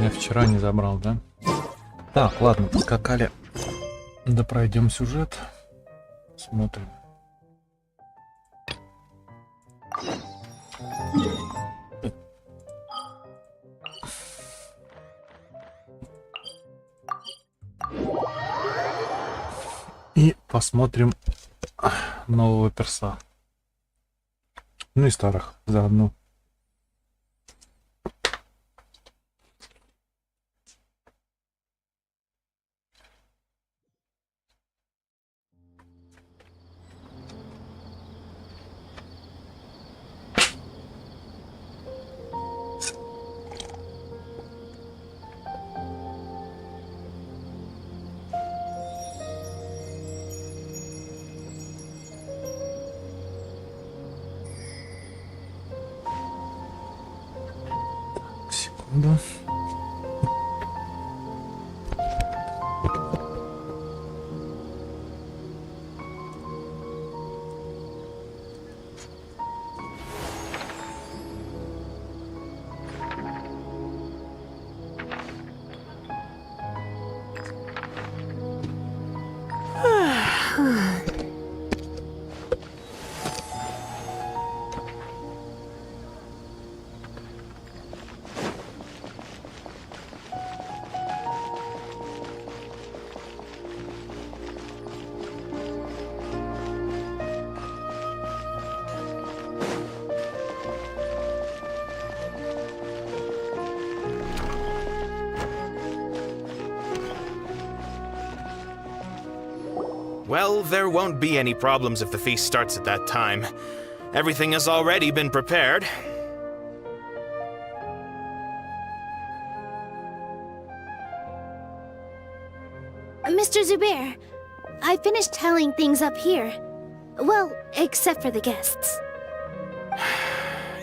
задание вчера не забрал, да? Так, ладно, поскакали. Да пройдем сюжет. Смотрим. И посмотрим нового перса. Ну и старых заодно. Секунду. Well, there won't be any problems if the feast starts at that time. Everything has already been prepared. Mr. Zubair, I finished tallying things up here. Well, except for the guests.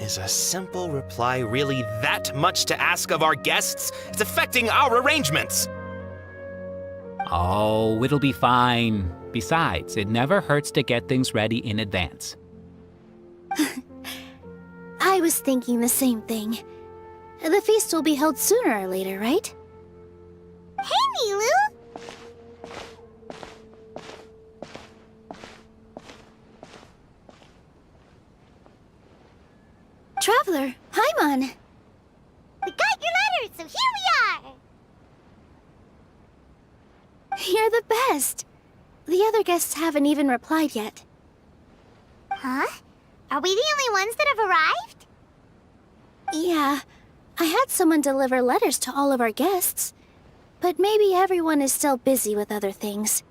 Is a simple reply really that much to ask of our guests? It's affecting our arrangements! Oh, it'll be fine. Besides, it never hurts to get things ready in advance. I was thinking the same thing. The feast will be held sooner or later, right? Hey, Nilou! Traveler, Paimon! We got your letter, so here we are! You're the best! The other guests haven't even replied yet. Huh? Are we the only ones that have arrived? Yeah, I had someone deliver letters to all of our guests. But maybe everyone is still busy with other things.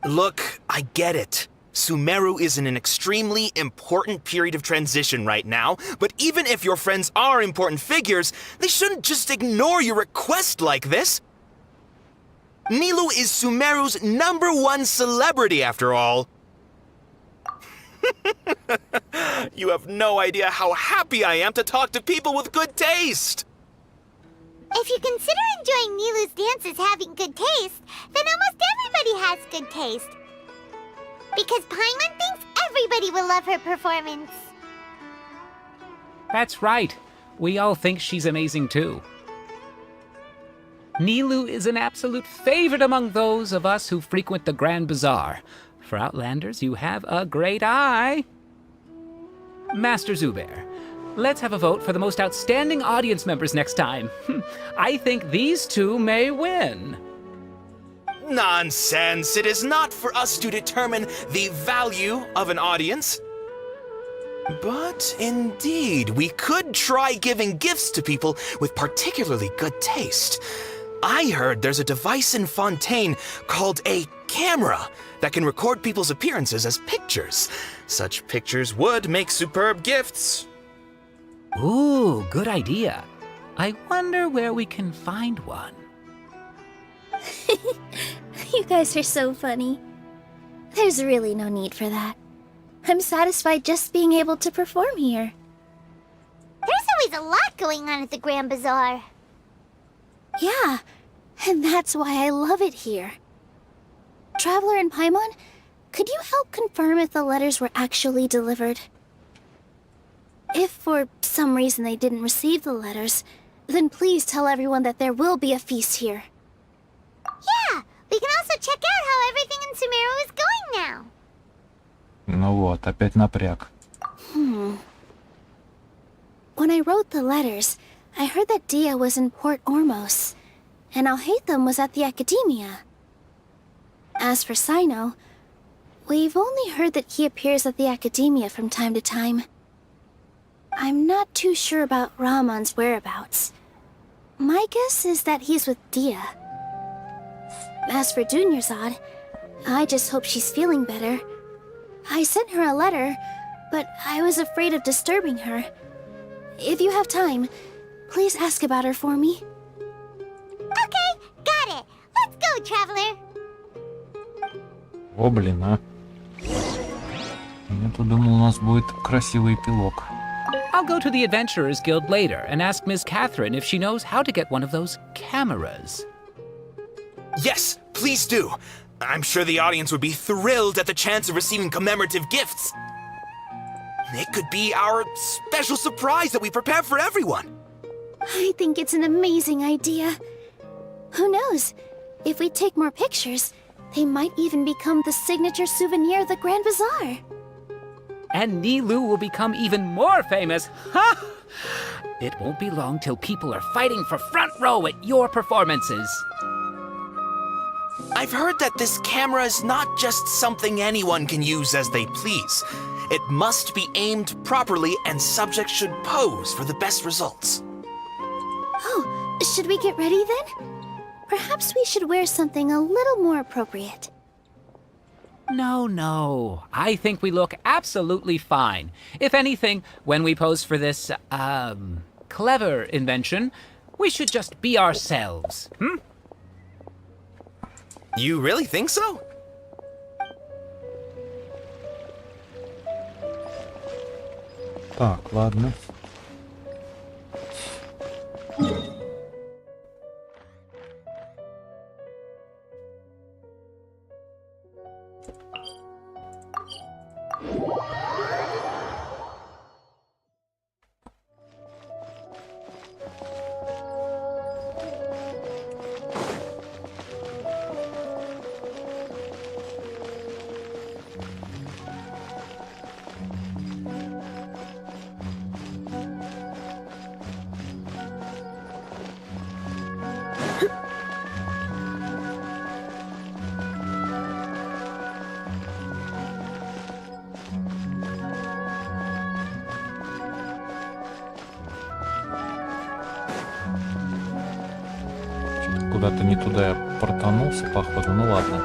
Look, I get it. Sumero is in an extremely important period of transition right now, but even if your friends are important figures, they shouldn't just ignore your request like this. Nilou is Sumeru's #1 celebrity, after all. You have no idea how happy I am to talk to people with good taste! If you consider enjoying Nilu's dances having good taste, then almost everybody has good taste. Because Paimon thinks everybody will love her performance. That's right. We all think she's amazing too. Nilou is an absolute favorite among those of us who frequent the Grand Bazaar. For Outlanders, you have a great eye. Master Zubair, let's have a vote for the most outstanding audience members next time. I think these two may win. Nonsense! It is not for us to determine the value of an audience. But indeed, we could try giving gifts to people with particularly good taste. I heard there's a device in Fontaine called a camera that can record people's appearances as pictures. Such pictures would make superb gifts. Ooh, good idea. I wonder where we can find one. You guys are so funny. There's really no need for that. I'm satisfied just being able to perform here. There's always a lot going on at the Grand Bazaar. Yeah, and that's why I love it here. Traveler and Paimon, could you help confirm if the letters were actually delivered? If for some reason they didn't receive the letters, Then please tell everyone that there will be a feast here. Yeah, we can also check out how everything in Sumero is going now. Ну вот, опять напряг. When I wrote the letters, I heard that Dia was in Port Ormos, and Alhaitham was at the Academia. As for Sino, we've only heard that he appears at the Academia from time to time. I'm not too sure about Rahman's whereabouts. My guess is that he's with Dia. As for Dunyarzad, I just hope she's feeling better. I sent her a letter, but I was afraid of disturbing her. If you have time, please ask about her for me. Okay, got it. Let's go, Traveler. О, блин, а. Я-то думал, у нас будет красивый эпилог. I'll go to the Adventurers Guild later and ask Miss Catherine if she knows how to get one of those cameras. Yes, please do. I'm sure the audience would be thrilled at the chance of receiving commemorative gifts. It could be our special surprise that we prepare for everyone. I think it's an amazing idea. Who knows? If we take more pictures, they might even become the signature souvenir of the Grand Bazaar. And Nilou will become even more famous. Ha! It won't be long till people are fighting for front row at your performances. I've heard that this camera is not just something anyone can use as they please. It must be aimed properly and subjects should pose for the best results. Oh, should we get ready then? Perhaps we should wear something a little more appropriate. No. I think we look absolutely fine. If anything, when we pose for this, clever invention, we should just be ourselves, You really think so? Так, ладно. Куда-то не туда я протонулся, походу. Ну ладно.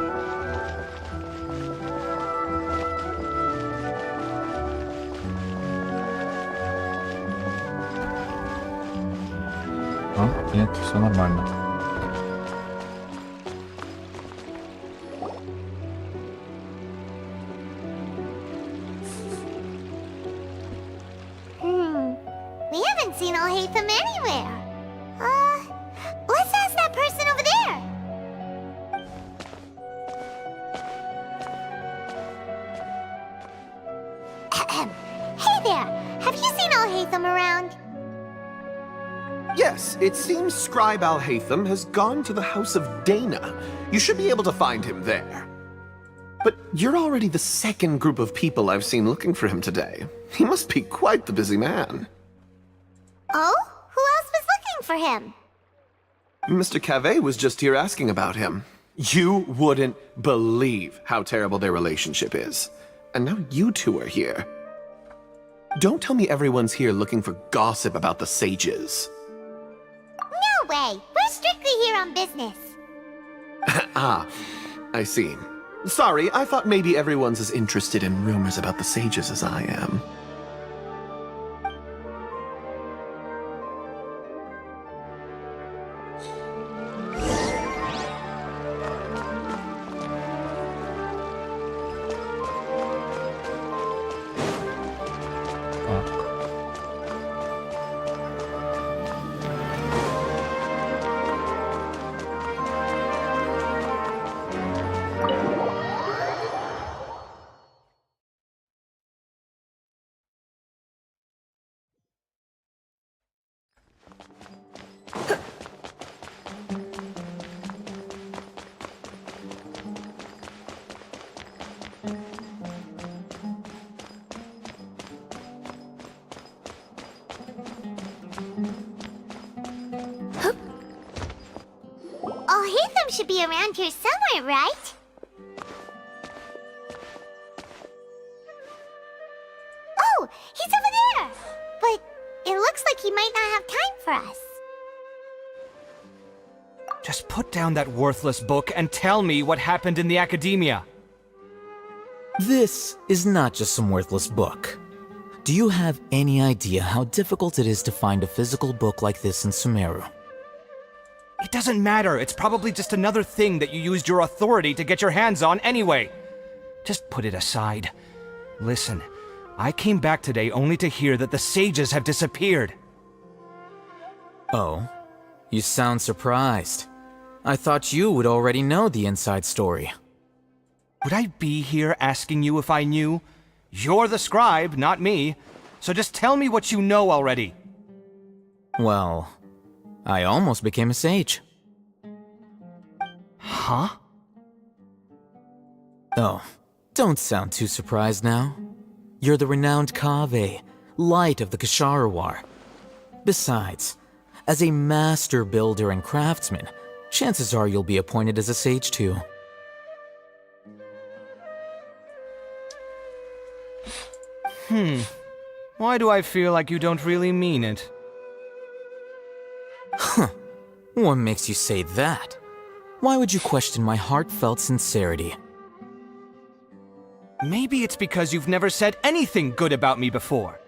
А, нет, все нормально. We haven't seen Alhaitham anywhere. Let's ask that person over there. Hey there, have you seen Alhaitham around? Yes, it seems Scribe Alhaitham has gone to the House of Dana. You should be able to find him there. But you're already the second group of people I've seen looking for him today. He must be quite the busy man. Oh? Who else was looking for him? Mr. Cave was just here asking about him. You wouldn't believe how terrible their relationship is. And now you two are here. Don't tell me everyone's here looking for gossip about the sages. No way. We're strictly here on business. Ah, I see. Sorry, I thought maybe everyone's as interested in rumors about the sages as I am. him should be around here somewhere, right? Oh, he's over there! But it looks like he might not have time for us. Just put down that worthless book and tell me what happened in the academia. This is not just some worthless book. Do you have any idea how difficult it is to find a physical book like this in Sumero? It doesn't matter. It's probably just another thing that you used your authority to get your hands on anyway. Just put it aside. Listen, I came back today only to hear that the sages have disappeared. Oh, you sound surprised. I thought you would already know the inside story. Would I be here asking you if I knew? You're the scribe, not me. So just tell me what you know already. Well, I almost became a sage. Huh? Oh, don't sound too surprised now. You're the renowned Kaveh, light of the Ksharawar. Besides, as a master builder and craftsman, chances are you'll be appointed as a sage too. Why do I feel like you don't really mean it? What makes you say that? Why would you question my heartfelt sincerity? Maybe it's because you've never said anything good about me before.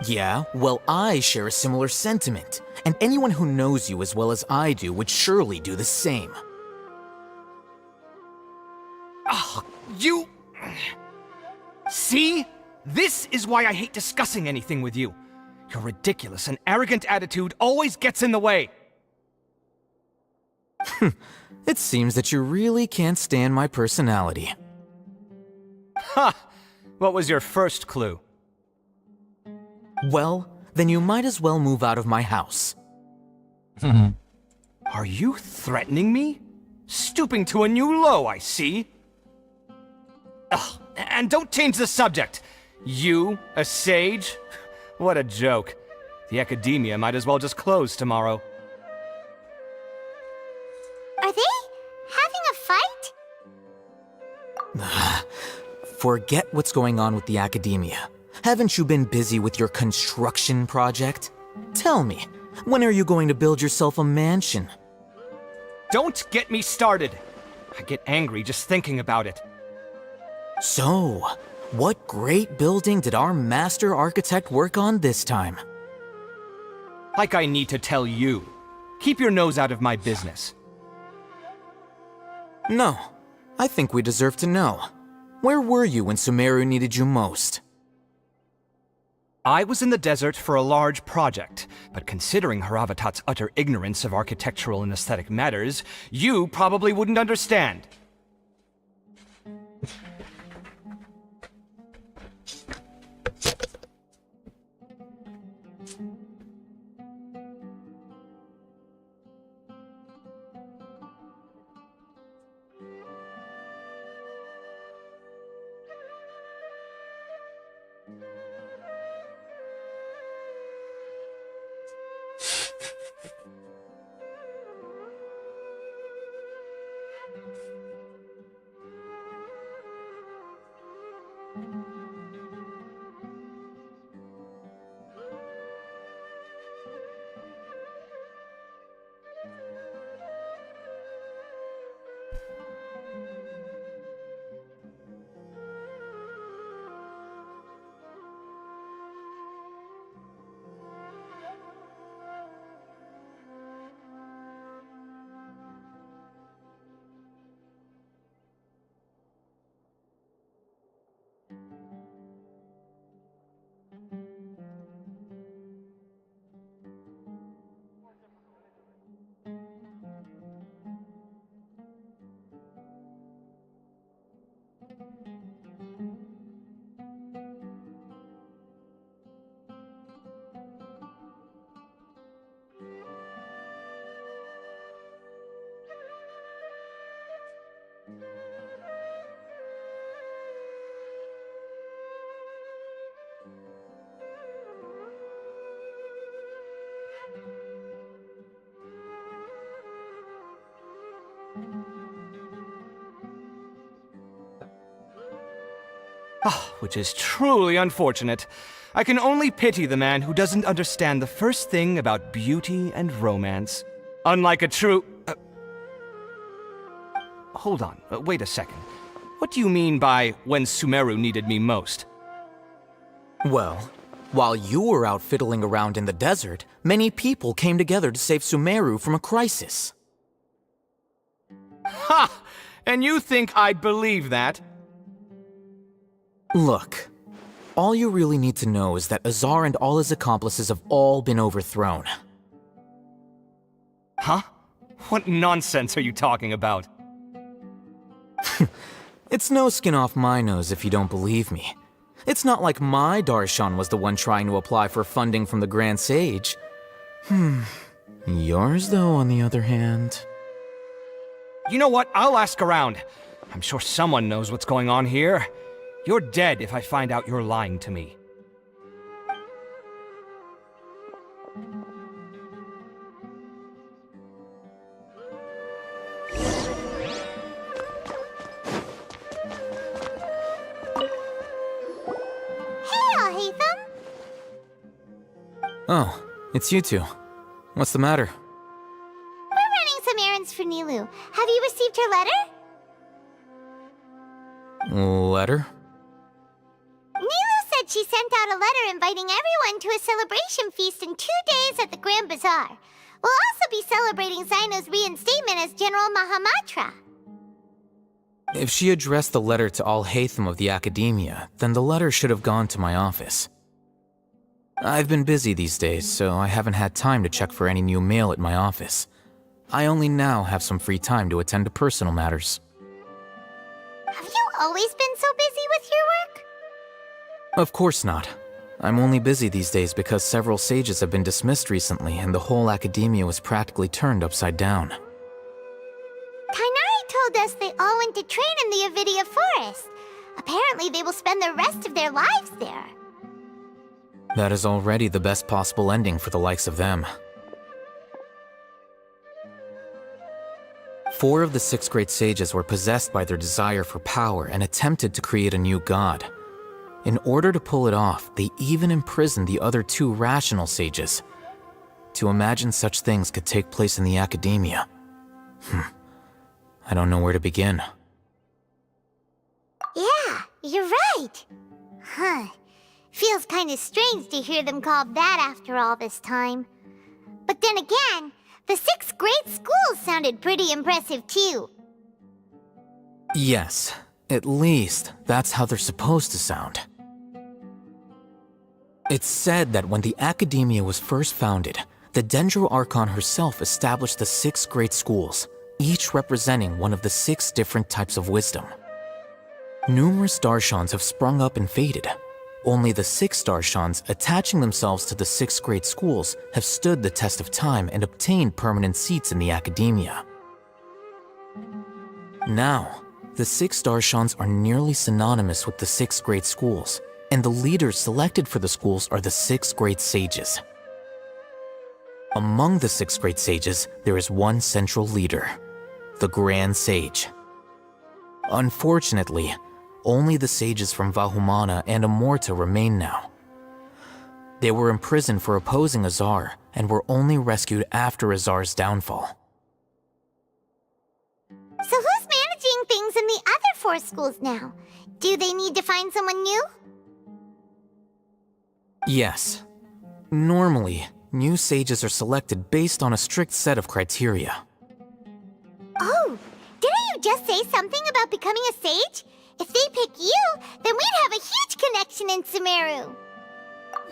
Yeah, well, I share a similar sentiment, and anyone who knows you as well as I do would surely do the same. You... See? This is why I hate discussing anything with you. Your ridiculous and arrogant attitude always gets in the way. It seems that you really can't stand my personality. Ha! What was your first clue? Well, then you might as well move out of my house. Are you threatening me? Stooping to a new low, I see. Ugh, and don't change the subject. You, a sage? What a joke. The academia might as well just close tomorrow. Are they having a fight? Forget what's going on with the academia. Haven't you been busy with your construction project? Tell me, when are you going to build yourself a mansion? Don't get me started. I get angry just thinking about it. So, what great building did our master architect work on this time? Like I need to tell you. Keep your nose out of my business. No, I think we deserve to know. Where were you when Sumero needed you most? I was in the desert for a large project, but considering Haravatat's utter ignorance of architectural and aesthetic matters, you probably wouldn't understand. Which is truly unfortunate. I can only pity the man who doesn't understand the first thing about beauty and romance. Unlike a true... Hold on, wait a second. What do you mean by when Sumero needed me most? Well, while you were out fiddling around in the desert, many people came together to save Sumero from a crisis. Ha! And you think I'd believe that? Look, all you really need to know is that Azar and all his accomplices have all been overthrown. Huh? What nonsense are you talking about? It's no skin off my nose if you don't believe me. It's not like my Darshan was the one trying to apply for funding from the Grand Sage. Yours, though, on the other hand... You know what? I'll ask around. I'm sure someone knows what's going on here. You're dead if I find out you're lying to me. Oh, it's you two. What's the matter? We're running some errands for Nilou. Have you received her letter? Letter? Nilou said she sent out a letter inviting everyone to a celebration feast in 2 days at the Grand Bazaar. We'll also be celebrating Zaino's reinstatement as General Mahamatra. If she addressed the letter to all Haytham of the Academia, then the letter should have gone to my office. I've been busy these days, so I haven't had time to check for any new mail at my office. I only now have some free time to attend to personal matters. Have you always been so busy with your work? Of course not. I'm only busy these days because several sages have been dismissed recently and the whole Academia was practically turned upside down. Kainari told us they all went to train in the Avidia Forest. Apparently they will spend the rest of their lives there. That is already the best possible ending for the likes of them. 4 of the 6 great sages were possessed by their desire for power and attempted to create a new god. In order to pull it off, they even imprisoned the other 2 rational sages. To imagine such things could take place in the Academia. I don't know where to begin. Yeah, you're right. Feels kind of strange to hear them called that after all this time. But then again, the 6 great schools sounded pretty impressive too. Yes, at least that's how they're supposed to sound. It's said that when the Academia was first founded, the Dendro Archon herself established the 6 great schools, each representing one of the 6 different types of wisdom. Numerous Darshans have sprung up and faded. Only the 6 Darshans attaching themselves to the 6 great schools have stood the test of time and obtained permanent seats in the Academia. Now, the 6 Darshans are nearly synonymous with the 6 great schools, and the leaders selected for the schools are the 6 great sages. Among the 6 great sages, there is one central leader, the Grand Sage. Unfortunately, only the sages from Vahumana and Amorta remain now. They were imprisoned for opposing Azar and were only rescued after Azar's downfall. So who's managing things in the other 4 schools now? Do they need to find someone new? Yes. Normally, new sages are selected based on a strict set of criteria. Oh, didn't you just say something about becoming a sage? If they pick you, then we'd have a huge connection in Sumero.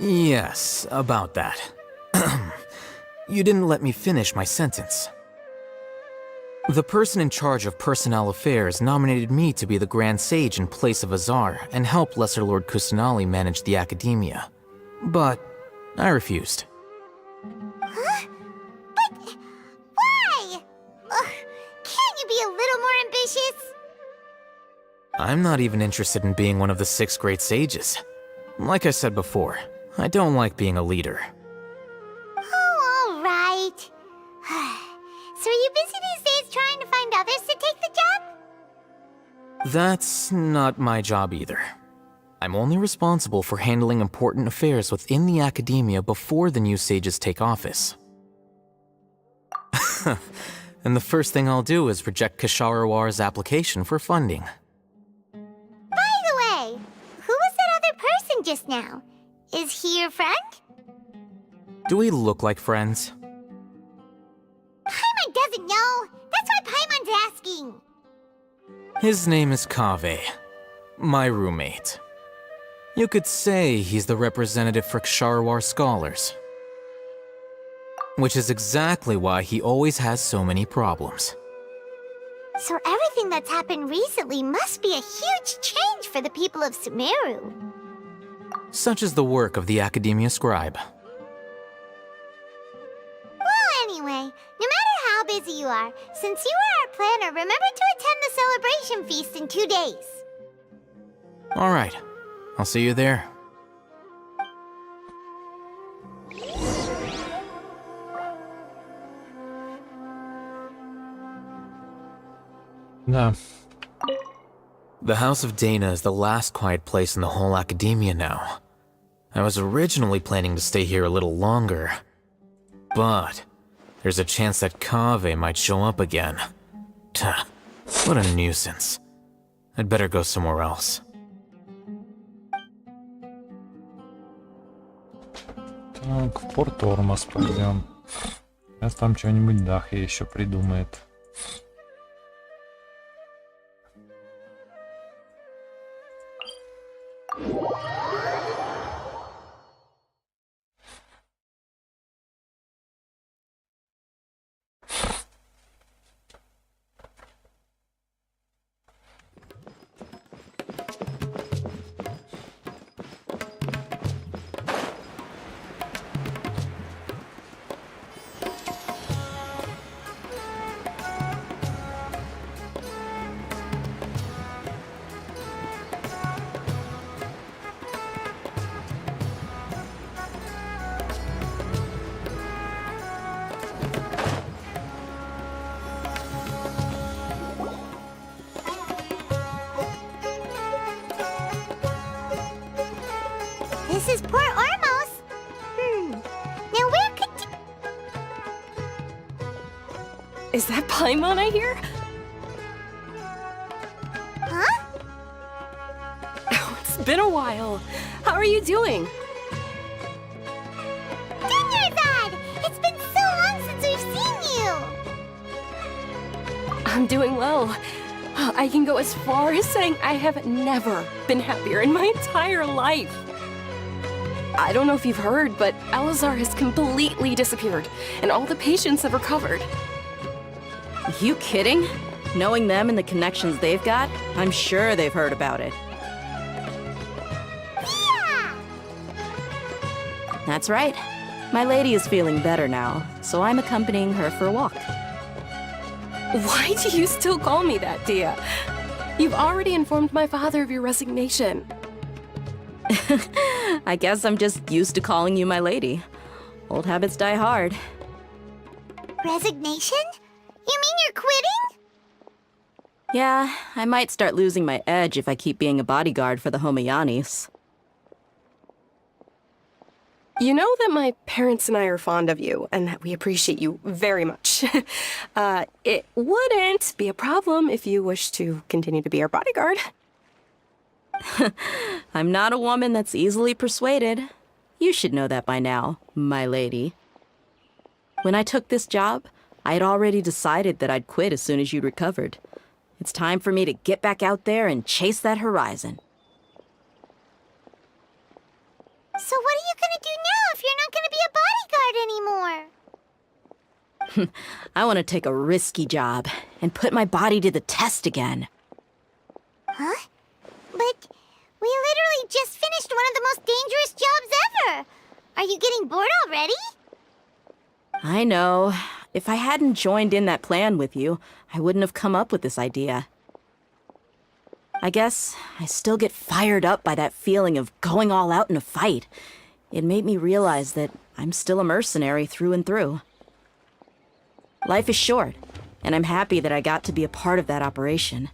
Yes, about that. You didn't let me finish my sentence. The person in charge of personnel affairs nominated me to be the Grand Sage in place of Azar and help Lesser Lord Kusanali manage the Academia. But I refused. Huh? But why? Can't you be a little more ambitious? I'm not even interested in being one of the 6 great sages. Like I said before, I don't like being a leader. Oh, all right. So are you busy these days trying to find others to take the job? That's not my job either. I'm only responsible for handling important affairs within the academia before the new sages take office. And the first thing I'll do is reject Kasharawar's application for funding. By the way, who was that other person just now? Is he your friend? Do we look like friends? Paimon doesn't know. That's why Paimon's asking. His name is Kaveh, my roommate. You could say he's the representative for Ksharawar scholars. Which is exactly why he always has so many problems. So everything that's happened recently must be a huge change for the people of Sumero. Such is the work of the Academia Scribe. Well, anyway, no matter how busy you are, since you are our planner, remember to attend the celebration feast in 2 days. Alright, I'll see you there. Да. The House of Dana is the last quiet place in the whole academia now. I was originally planning to stay here a little longer, but there's a chance that Kaveh might show up again. Tuh, what a nuisance. I'd better go somewhere else. Так, в порт Ормос пойдем. Сейчас там что-нибудь Дахи еще придумает. This is Port Ormos. Now where could you... Is that Paimon I hear? Huh? Oh, it's been a while. How are you doing? Dinnerzad! It's been so long since we've seen you! I'm doing well. I can go as far as saying I have never been happier in my entire life. I don't know if you've heard, but Elazar has completely disappeared, and all the patients have recovered. You kidding? Knowing them and the connections they've got, I'm sure they've heard about it. Yeah! That's right. My lady is feeling better now, so I'm accompanying her for a walk. Why do you still call me that, Dia? You've already informed my father of your resignation. I guess I'm just used to calling you my lady. Old habits die hard. Resignation? You mean you're quitting? Yeah, I might start losing my edge if I keep being a bodyguard for the Homayanis. You know that my parents and I are fond of you, and that we appreciate you very much. It wouldn't be a problem if you wish to continue to be our bodyguard. I'm not a woman that's easily persuaded. You should know that by now, my lady. When I took this job, I had already decided that I'd quit as soon as you'd recovered. It's time for me to get back out there and chase that horizon. So what are you gonna do now if you're not gonna be a bodyguard anymore? I want to take a risky job and put my body to the test again. Huh? But we literally just finished one of the most dangerous jobs ever! Are you getting bored already? I know. If I hadn't joined in that plan with you, I wouldn't have come up with this idea. I guess I still get fired up by that feeling of going all out in a fight. It made me realize that I'm still a mercenary through and through. Life is short, and I'm happy that I got to be a part of that operation.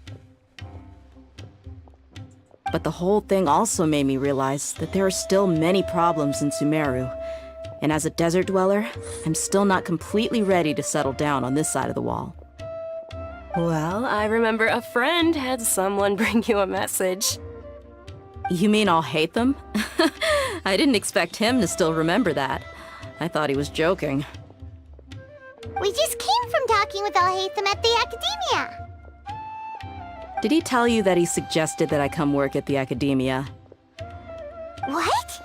But the whole thing also made me realize that there are still many problems in Sumero. And as a desert dweller, I'm still not completely ready to settle down on this side of the wall. Well, I remember a friend had someone bring you a message. You mean I'll hate them? I didn't expect him to still remember that. I thought he was joking. We just came from talking with Al-Haytham at the Academia. Did he tell you that he suggested that I come work at the Academia? What?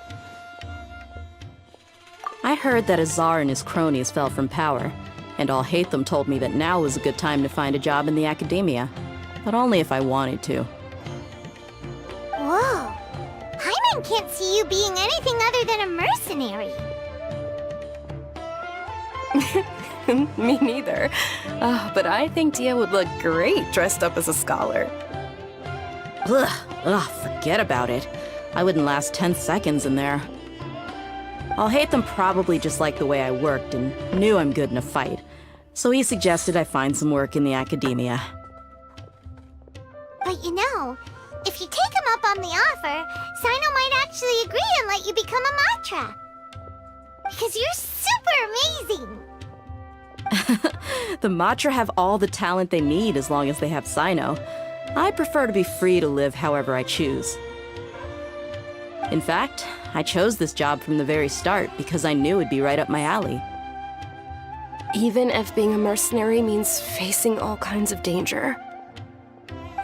I heard that Azar and his cronies fell from power, and Al-Haytham told me that now was a good time to find a job in the Academia, but only if I wanted to. Whoa. Hyman can't see you being anything other than a mercenary. Me neither. But I think Dia would look great dressed up as a scholar. Ugh, forget about it. I wouldn't last 10 seconds in there. Al-Haytham probably just liked the way I worked and knew I'm good in a fight, so he suggested I find some work in the Academia. But you know, if you take him up on the offer, Sino might actually agree and let you become a Matra. Because you're super amazing! The Matra have all the talent they need as long as they have Sino. I prefer to be free to live however I choose. In fact, I chose this job from the very start because I knew it'd be right up my alley. Even if being a mercenary means facing all kinds of danger.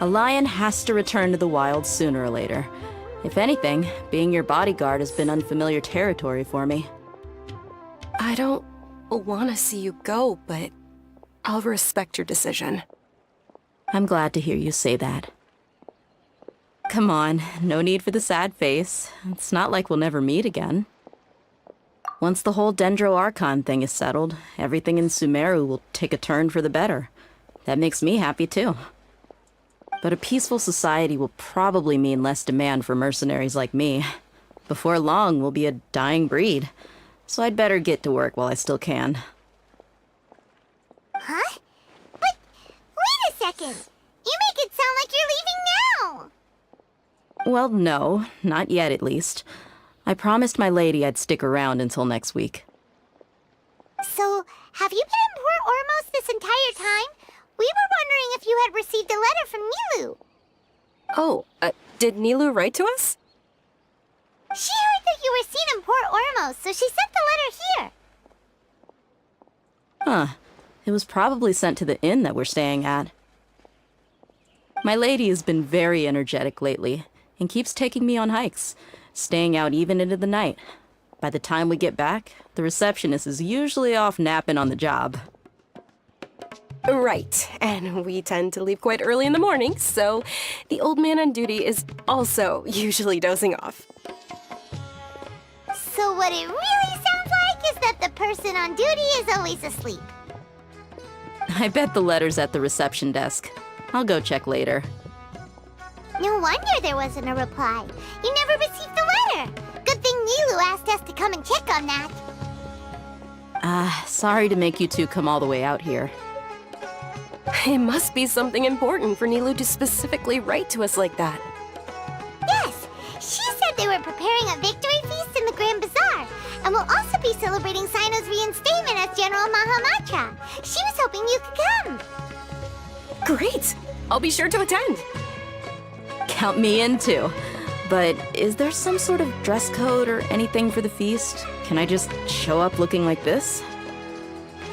A lion has to return to the wild sooner or later. If anything, being your bodyguard has been unfamiliar territory for me. I don't want to see you go, but I'll respect your decision. I'm glad to hear you say that. Come on, no need for the sad face. It's not like we'll never meet again. Once the whole Dendro Archon thing is settled, everything in Sumero will take a turn for the better. That makes me happy too. But a peaceful society will probably mean less demand for mercenaries like me. Before long, we'll be a dying breed. So I'd better get to work while I still can. Huh? But, wait a second! You make it sound like you're leaving now! Well, no, not yet at least. I promised my lady I'd stick around until next week. So, have you been in Port Ormos this entire time? We were wondering if you had received a letter from Nilou. Oh, did Nilou write to us? She heard that you were seen in Port Ormos, so she sent the letter here. Huh. It was probably sent to the inn that we're staying at. My lady has been very energetic lately, and keeps taking me on hikes, staying out even into the night. By the time we get back, the receptionist is usually off napping on the job. Right, and we tend to leave quite early in the morning, so the old man on duty is also usually dozing off. So what it really sounds like is that the person on duty is always asleep. I bet the letter's at the reception desk. I'll go check later. No wonder there wasn't a reply. You never received the letter. Good thing Nilou asked us to come and check on that. Sorry to make you two come all the way out here. It must be something important for Nilou to specifically write to us like that. Yes, she said they were preparing a victory feast in the Grand Bazaar, and will also be celebrating Sino's reinstatement as General Mahamatra. She was hoping you could come. Great! I'll be sure to attend. Count me in too. But is there some sort of dress code or anything for the feast? Can I just show up looking like this?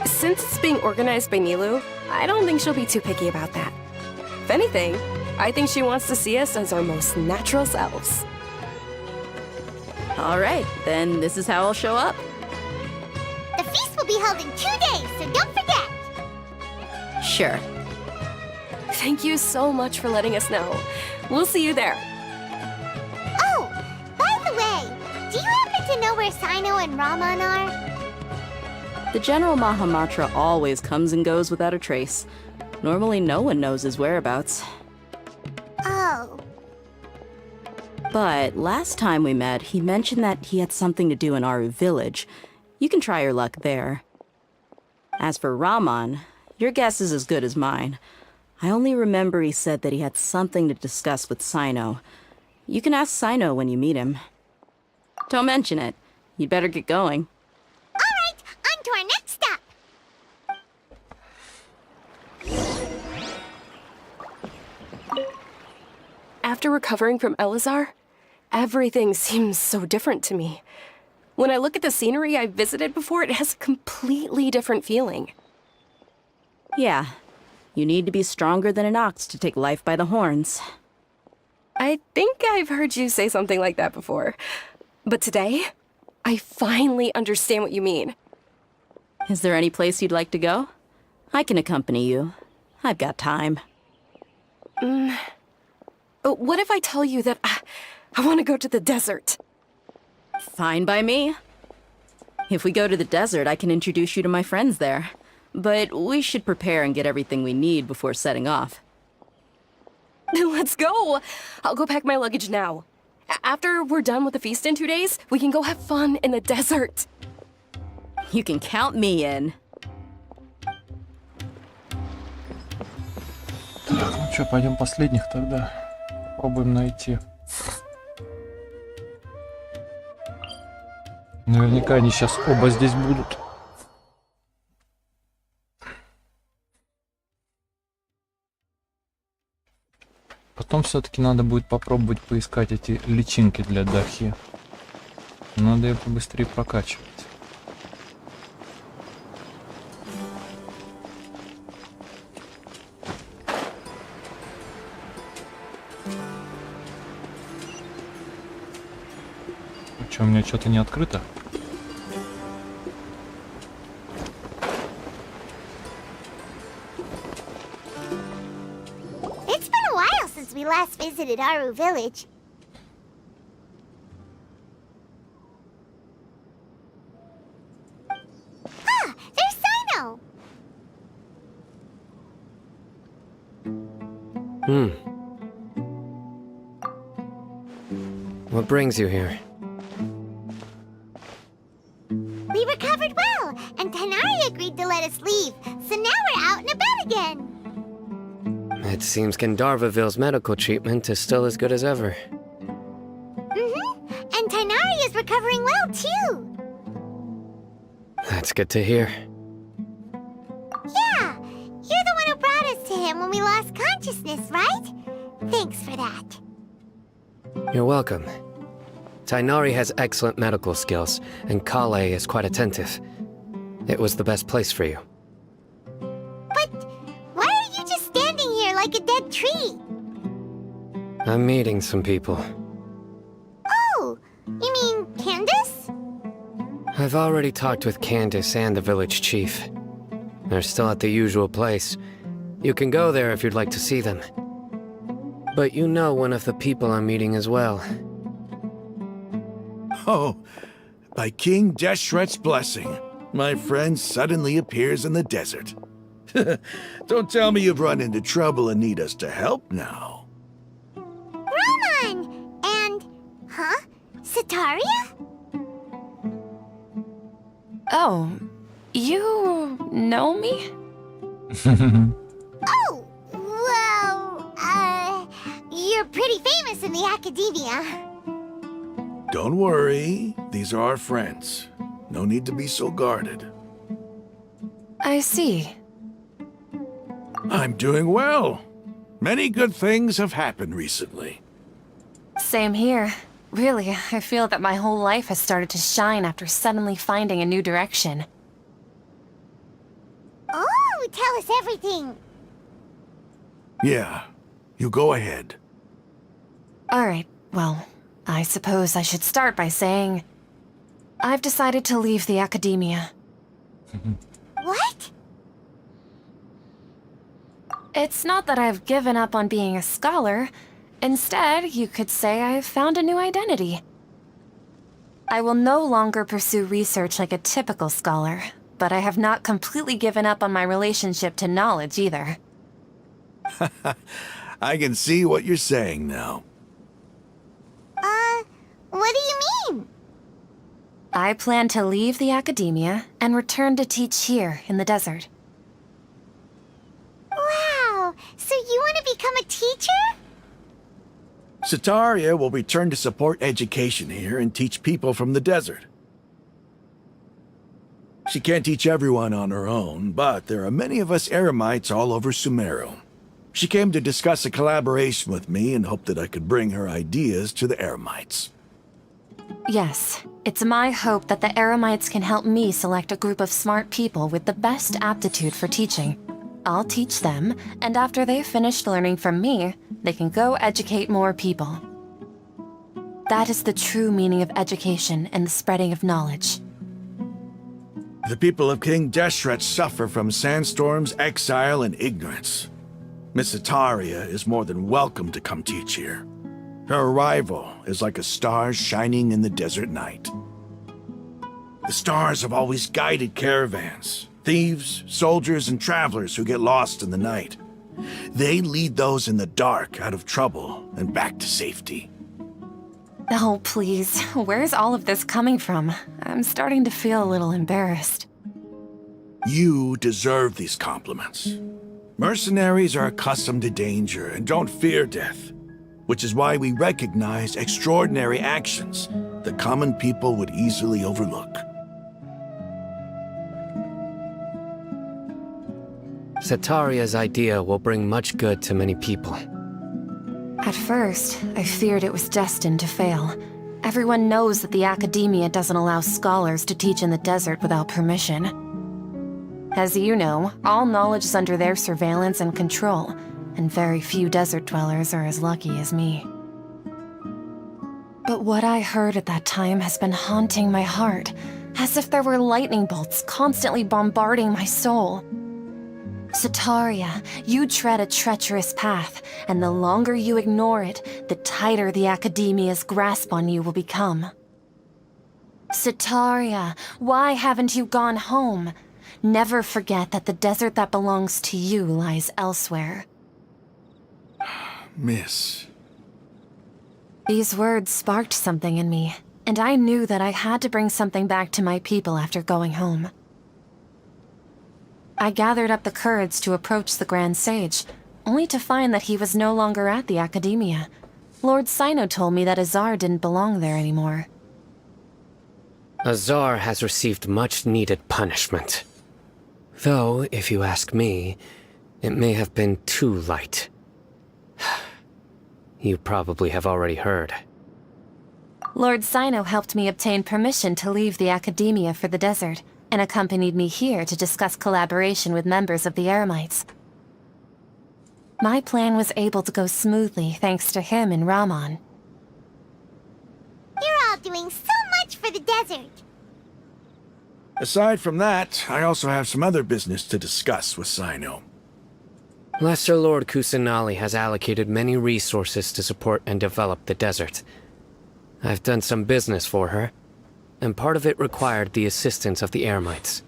Since it's being organized by Nilou, I don't think she'll be too picky about that. If anything, I think she wants to see us as our most natural selves. All right, then this is how I'll show up. The feast will be held in 2 days, so don't forget. Sure. Thank you so much for letting us know. We'll see you there. Oh, by the way, do you happen to know where Sino and Raman are? The General Mahamatra always comes and goes without a trace. Normally no one knows his whereabouts. Oh. But last time we met, he mentioned that he had something to do in Aru village. You can try your luck there. As for Raman, your guess is as good as mine. I only remember he said that he had something to discuss with Sino. You can ask Sino when you meet him. Don't mention it. You'd better get going. All right, on to our next stop. After recovering from Elazar, everything seems so different to me. When I look at the scenery I visited before, it has a completely different feeling. Yeah. You need to be stronger than an ox to take life by the horns. I think I've heard you say something like that before. But today, I finally understand what you mean. Is there any place you'd like to go? I can accompany you. I've got time. What if I tell you that I want to go to the desert? Fine by me. If we go to the desert, I can introduce you to my friends there. But we should prepare and get everything we need before setting off. Let's go! I'll go pack my luggage now. After we're done with the feast in 2 days, we can go have fun in the desert. You can count me in. Так, ну что, пойдем последних тогда. Попробуем найти. Наверняка они сейчас оба здесь будут. Потом все-таки надо будет попробовать поискать эти личинки для Дахи. Надо ее побыстрее прокачивать. А что, у меня что-то не открыто? We last visited Aru village. Ah, there's Sino! What brings you here? We recovered well, and Tanari agreed to let us leave, so now we're out and about again. It seems Gandharvaville's medical treatment is still as good as ever. And Tanari is recovering well, too. That's good to hear. Yeah, you're the one who brought us to him when we lost consciousness, right? Thanks for that. You're welcome. Tainari has excellent medical skills, and Kale is quite attentive. It was the best place for you. But why are you just standing here like a dead tree? I'm meeting some people. Oh, you mean Candace? I've already talked with Candace and the village chief. They're still at the usual place. You can go there if you'd like to see them. But you know one of the people I'm meeting as well. Oh, by King Deshret's blessing, my friend suddenly appears in the desert. Don't tell me you've run into trouble and need us to help now. Roman! And... huh? Sataria? Oh, you know me? Oh, well, you're pretty famous in the academia. Don't worry, these are our friends. No need to be so guarded. I see. I'm doing well. Many good things have happened recently. Same here. Really, I feel that my whole life has started to shine after suddenly finding a new direction. Oh, tell us everything. Yeah, you go ahead. Alright, well, I suppose I should start by saying... I've decided to leave the academia. What? It's not that I've given up on being a scholar. Instead, you could say I've found a new identity. I will no longer pursue research like a typical scholar, but I have not completely given up on my relationship to knowledge either. I can see what you're saying now. What do you mean? I plan to leave the academia and return to teach here in the desert. Wow, so you want to become a teacher? Sataria will return to support education here and teach people from the desert. She can't teach everyone on her own, but there are many of us Eremites all over Sumero. She came to discuss a collaboration with me and hoped that I could bring her ideas to the Eremites. Yes, it's my hope that the Eremites can help me select a group of smart people with the best aptitude for teaching. I'll teach them, and after they've finished learning from me, they can go educate more people. That is the true meaning of education and the spreading of knowledge. The people of King Deshret suffer from sandstorms, exile, and ignorance. Miss Sataria is more than welcome to come teach here. Her arrival is like a star shining in the desert night. The stars have always guided caravans, thieves, soldiers, and travelers who get lost in the night. They lead those in the dark out of trouble and back to safety. Oh, please, where's all of this coming from? I'm starting to feel a little embarrassed. You deserve these compliments. Mercenaries are accustomed to danger and don't fear death, which is why we recognize extraordinary actions that common people would easily overlook. Sataria's idea will bring much good to many people. At first, I feared it was destined to fail. Everyone knows that the academia doesn't allow scholars to teach in the desert without permission. As you know, all knowledge is under their surveillance and control, and very few desert dwellers are as lucky as me. But what I heard at that time has been haunting my heart, as if there were lightning bolts constantly bombarding my soul. Sataria, you tread a treacherous path, and the longer you ignore it, the tighter the academia's grasp on you will become. Sataria, why haven't you gone home? Never forget that the desert that belongs to you lies elsewhere. Miss. These words sparked something in me, and I knew that I had to bring something back to my people after going home. I gathered up the courage to approach the Grand Sage, only to find that he was no longer at the Academia. Lord Sino told me that Azar didn't belong there anymore. Azar has received much-needed punishment. Though, if you ask me, it may have been too light. You probably have already heard. Lord Sino helped me obtain permission to leave the Academia for the desert, and accompanied me here to discuss collaboration with members of the Eremites. My plan was able to go smoothly thanks to him and Rahman. You're all doing so much for the desert. Aside from that, I also have some other business to discuss with Sino. Lesser Lord Kusanali has allocated many resources to support and develop the desert. I've done some business for her, and part of it required the assistance of the Eremites.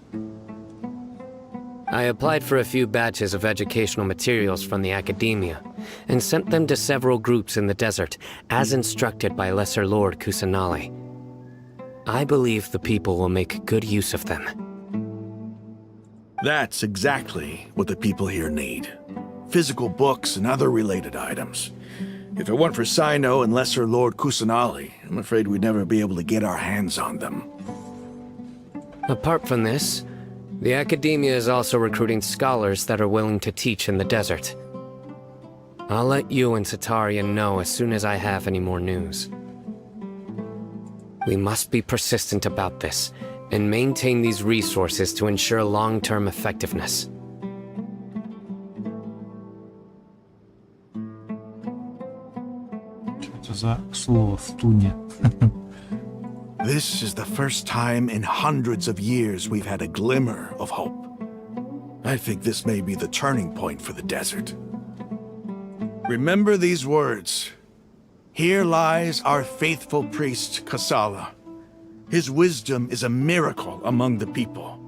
I applied for a few batches of educational materials from the Academia, and sent them to several groups in the desert, as instructed by Lesser Lord Kusanali. I believe the people will make good use of them. That's exactly what the people here need. Physical books and other related items. If it weren't for Sino and Lesser Lord Kusanali, I'm afraid we'd never be able to get our hands on them. Apart from this, the Academia is also recruiting scholars that are willing to teach in the desert. I'll let you and Sataria know as soon as I have any more news. We must be persistent about this, and maintain these resources to ensure long-term effectiveness. Что за слово в туне? This is the first time in hundreds of years we've had a glimmer of hope. I think this may be the turning point for the desert. Remember these words. Here lies our faithful priest, Kasala. His wisdom is a miracle among the people,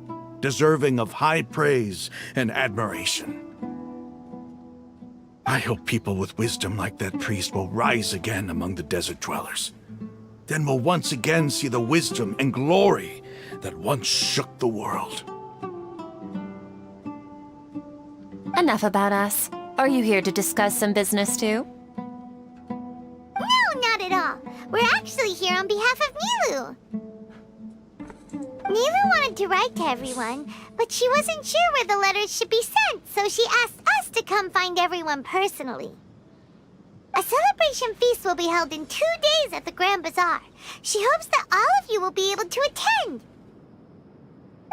deserving of high praise and admiration. I hope people with wisdom like that priest will rise again among the desert dwellers. Then we'll once again see the wisdom and glory that once shook the world. Enough about us. Are you here to discuss some business too? actually here on behalf of Nilou. Nilou wanted to write to everyone, but she wasn't sure where the letters should be sent, so she asked us to come find everyone personally. A celebration feast will be held in 2 days at the Grand Bazaar. She hopes that all of you will be able to attend.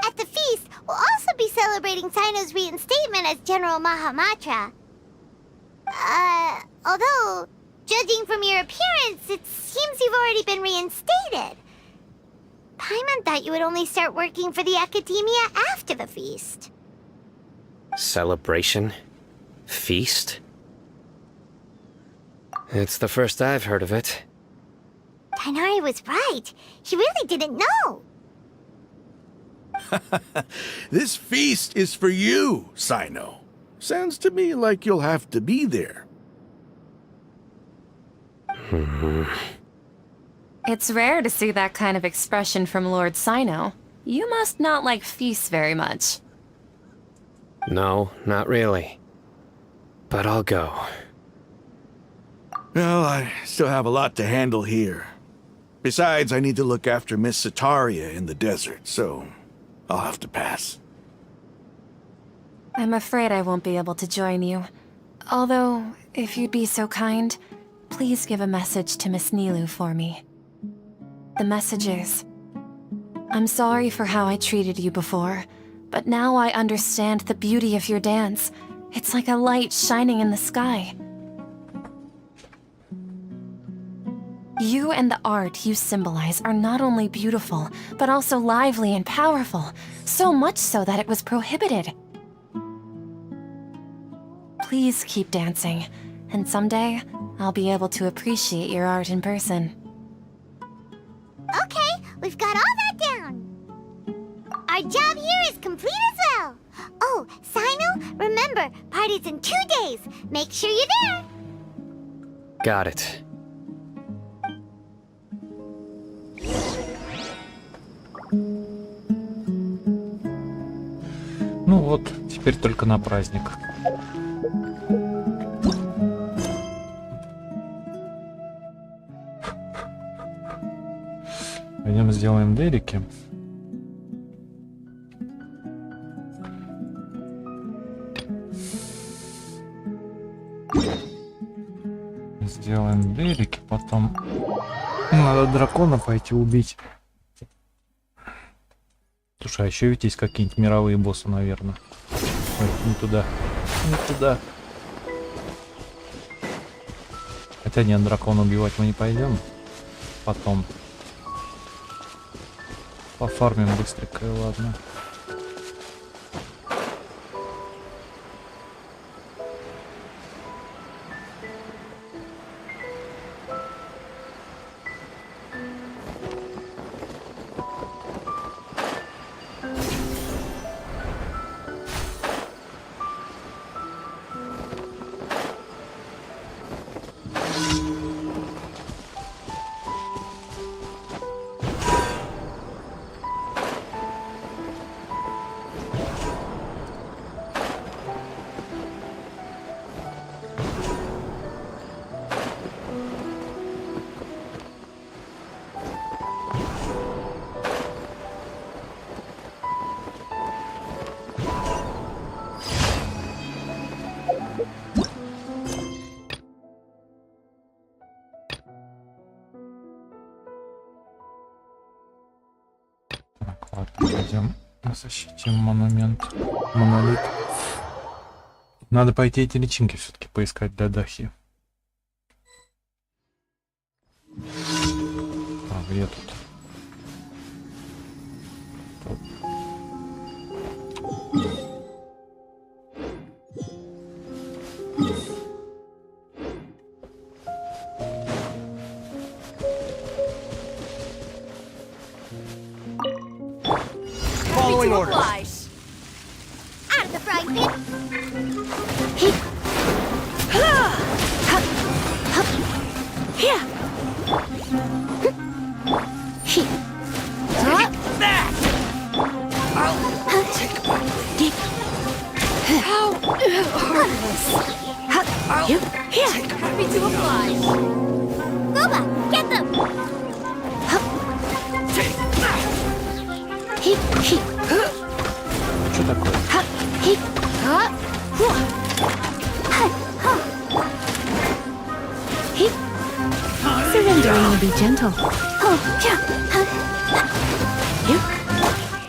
At the feast, we'll also be celebrating Sino's reinstatement as General Mahamatra. Although, judging from your appearance, it seems you've already been reinstated. Paimon thought you would only start working for the Academia after the feast. Celebration? Feast? It's the first I've heard of it. Tighnari was right. He really didn't know. This feast is for you, Sino. Sounds to me like you'll have to be there. It's rare to see that kind of expression from Lord Sino. You must not like feasts very much. No, not really. But I'll go. Well, I still have a lot to handle here. Besides, I need to look after Miss Sataria in the desert, so I'll have to pass. I'm afraid I won't be able to join you. Although, if you'd be so kind, please give a message to Miss Nilou for me. The message is, I'm sorry for how I treated you before, but now I understand the beauty of your dance. It's like a light shining in the sky. You and the art you symbolize are not only beautiful, but also lively and powerful, so much so that it was prohibited. Please keep dancing, and someday I'll be able to appreciate your art in person. Okay, we've got all that down. Our job here is complete as well. Oh, Sino, remember, party's in 2 days. Make sure you're there. Got it. Ну вот, теперь только на праздник. Пойдем сделаем дерики. Сделаем дерики, потом надо дракона пойти убить. Слушай, а еще ведь есть какие-нибудь мировые боссы, наверное. Ой, не туда. Не туда. Хотя нет, дракона убивать мы не пойдем. Потом. Пофармим быстренько, и ладно. Пойдем защитим монумент. Монолит. Надо пойти эти личинки все-таки поискать для Дахи. А, где тут? Following orders. Out of the frying pan. Boba, get them! Что такое? Surrendering will be gentle.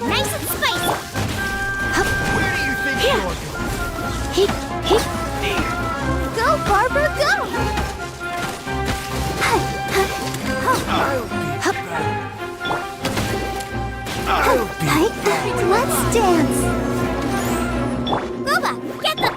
Nice and spicy. Where do you think you're going? Go, Barbara, go! Let's dance. Booba, get them.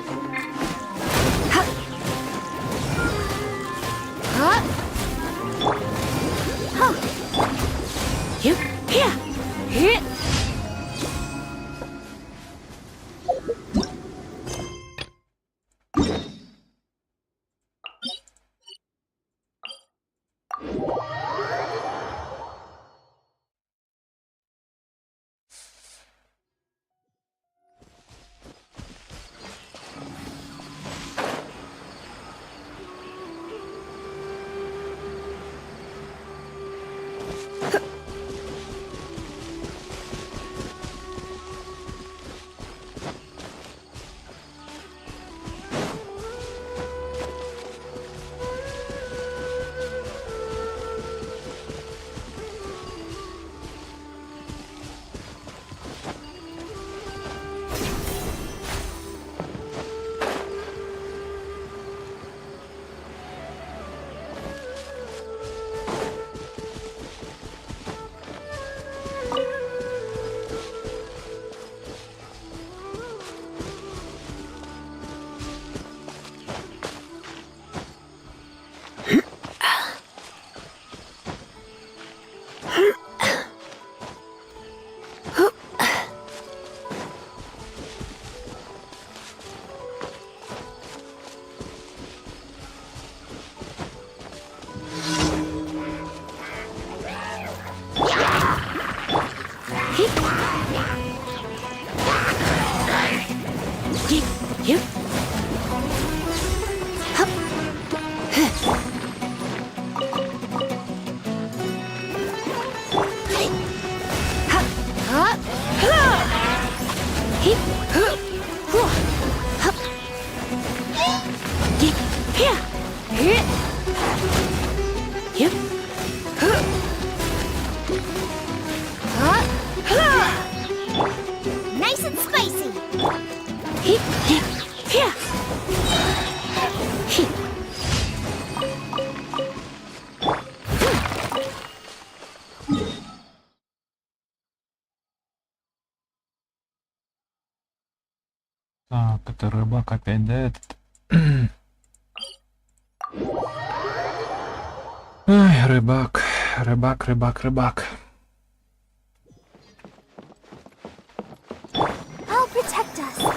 Nice and spicy. Так, это рыбак опять, да, этот? Ай, рыбак, рыбак. I'll protect us.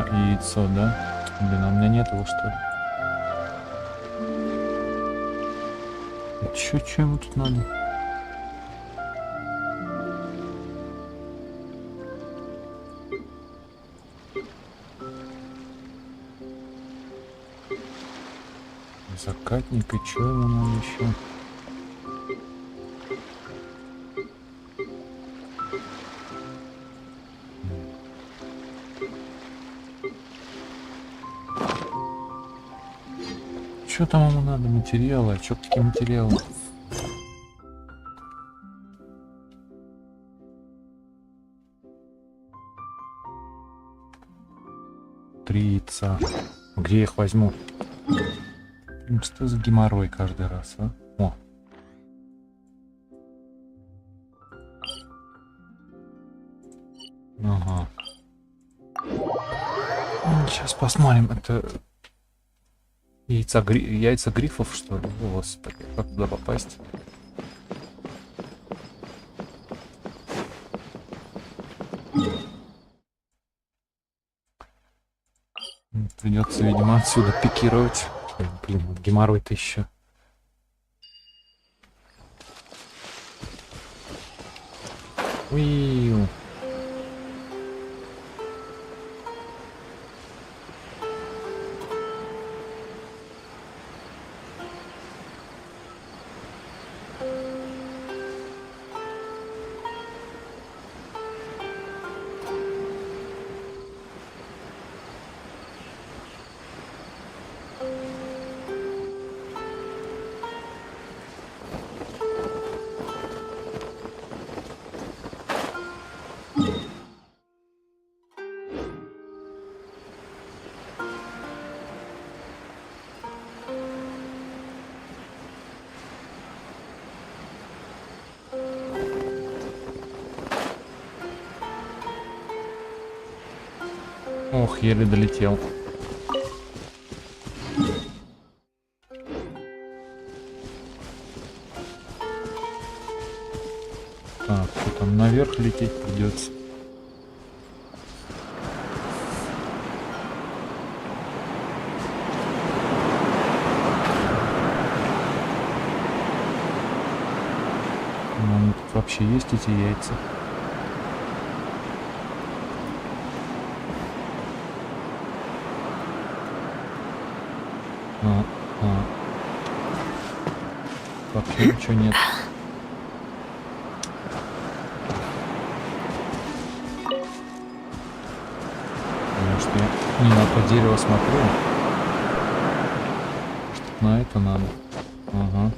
И яйцо, да? Блин, а у меня нет его, что ли? Чё ему тут надо? Закатник, и чё ему надо еще? Что там ему надо? Материалы? А что какие материалы? Три яйца. Где я их возьму? Что за геморрой каждый раз, а? О. Ага. Сейчас посмотрим. Это яйца грифов, что ли? О, Господи, как туда попасть? Придется, видимо, отсюда пикировать. Блин, вот геморрой-то еще. Уиу. Ох, еле долетел. Так, что там наверх лететь придется. Ну, тут вообще есть эти яйца? Вообще ничего нет. Может, я не на то дерево смотрю? Что на это надо. Ага.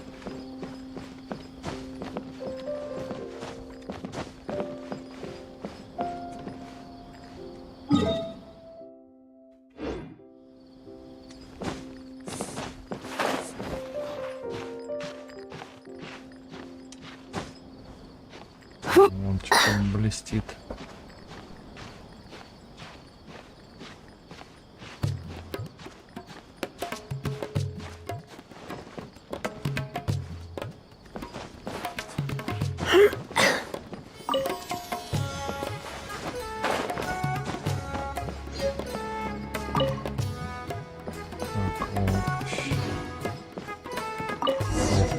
Вон что-то блестит.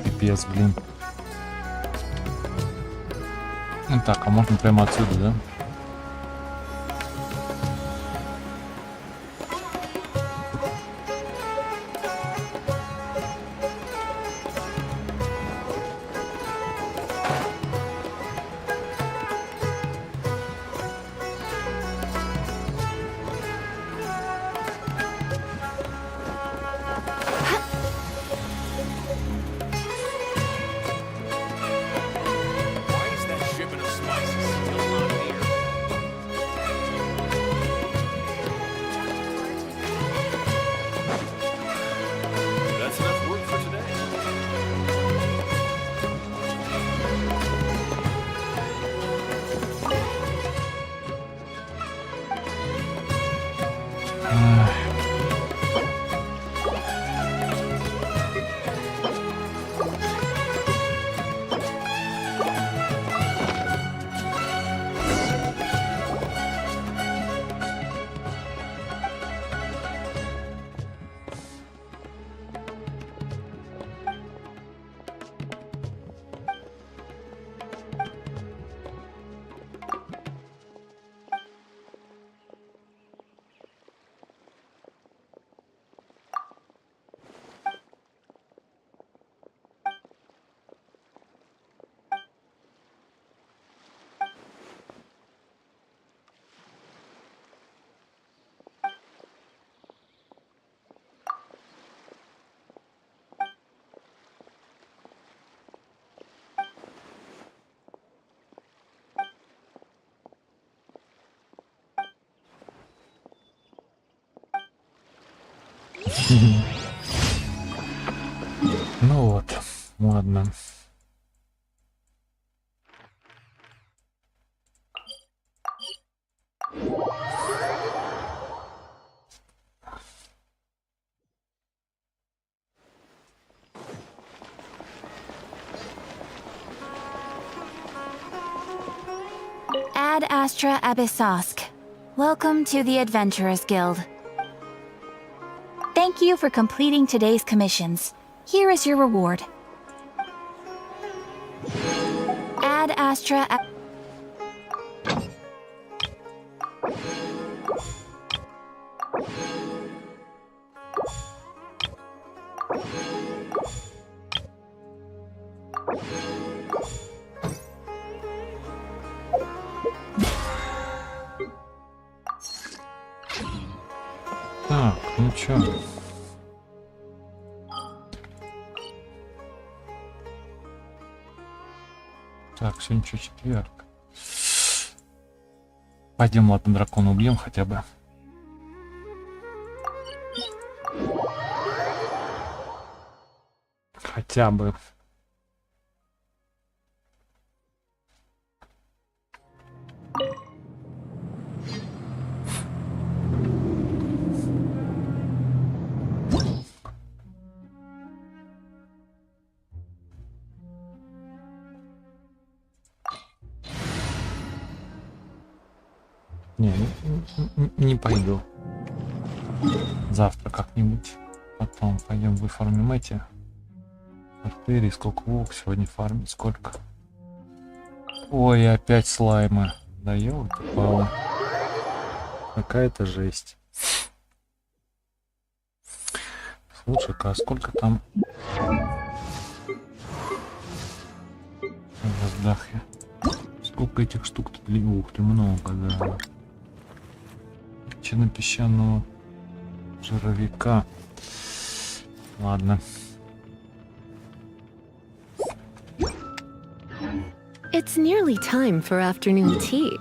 Пипец, блин. Ну так, а можно прямо отсюда, да? Why is that shipment of spices still not here? Ну вот, ладно. Ad Astra Abyssosk. Welcome to the Adventurers Guild. Thank you for completing today's commissions. Here is your reward. Ad Astra. Так, ну чё? Так, сегодня что, четверг? Пойдем, ладно, дракона убьем хотя бы. Хотя бы. Не пойду. Завтра как-нибудь. Потом пойдем выфармим эти. Артерии, сколько волк сегодня фармить, сколько. Ой, опять слаймы. Да ёлки-палы. Какая-то жесть. Слушай-ка, а сколько там в Дахе? Сколько этих штук тут? Ух ты, много, да. Песчаного жировика. Ладно. It's nearly time for afternoon tea.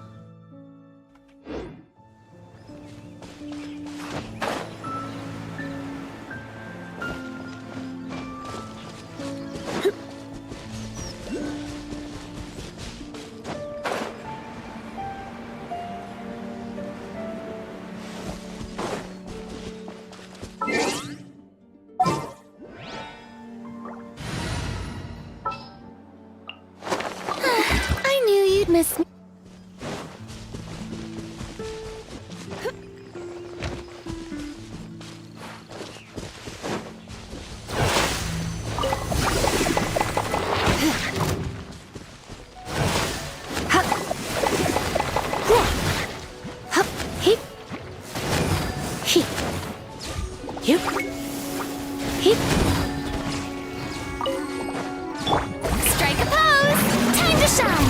Miss me. Strike a pose! Time to shine!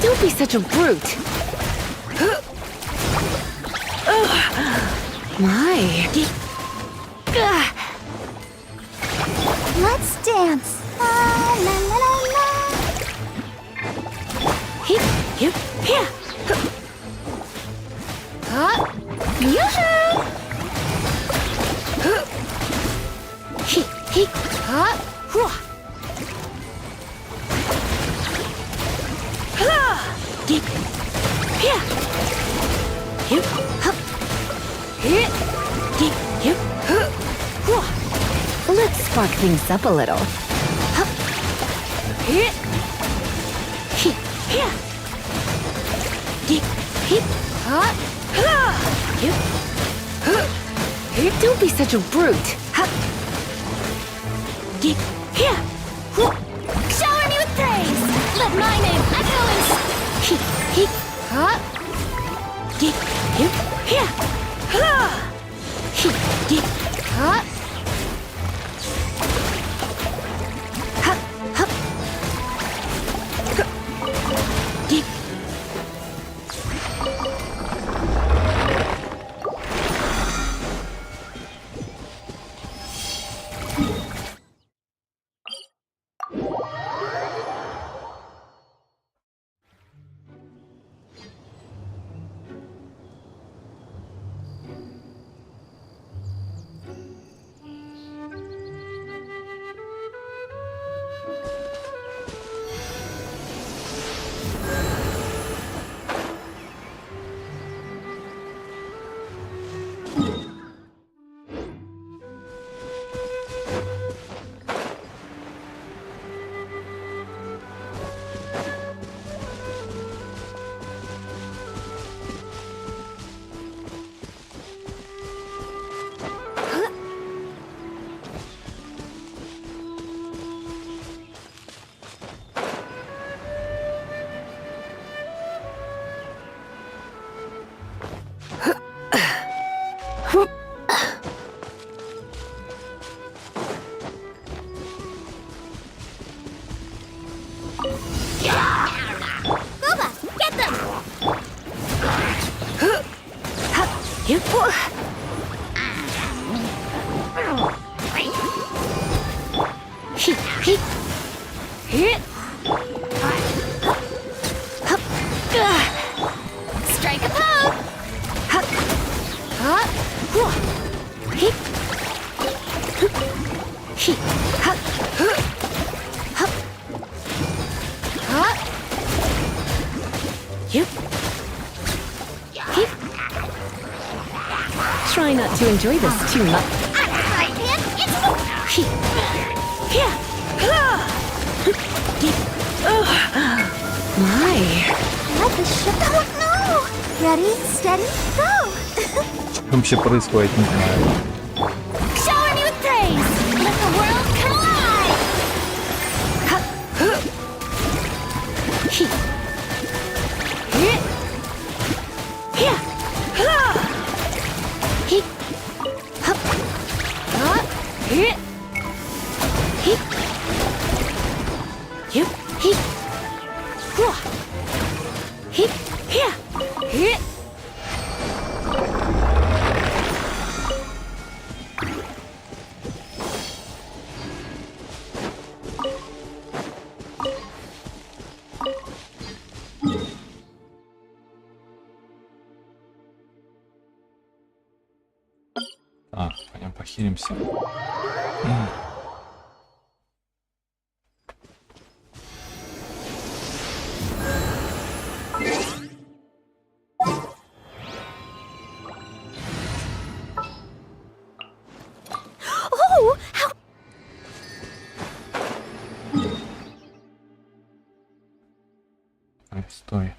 Don't be such a brute. My. Let's dance. La la la la la. Hip, hip, here. Yoo-hoo! Hip, hip, hua. Hip, here. Hip, hop. Hip, hip, hip, hua. Let's spark things up a little. Hop. Hip, hip, here. Hip, hip, hop. Hip, hip. Don't be such a brute. Hop. Hip, here. Hua. Shower me with praise. Let my name echo in Hip, hip, hop. Hip, hip, here. Hip, hip, hop. Hop, hop. Hip. Booba, get them! Hip, hua. Hip, hip. Hip. Hop. Strike a pose! Hop. Hop. Hua. Hip. Hip. Hop. Hop. Hop. Hip. Hip. Try not to enjoy this too much. Right hand, it's Hip. Here. Hip. My. Let the ship. Oh no! Ready, steady, go! Что вообще происходит, не знаю. Shower me with praise! Let the world come alive! Hop. Hip. Hip. Here. Hip. Hop. Hop. Hip. Hip. Hip. Hip. Hua. Hip. Here. Hip. А, пойдем похилимся. Oh, how Ой, стой.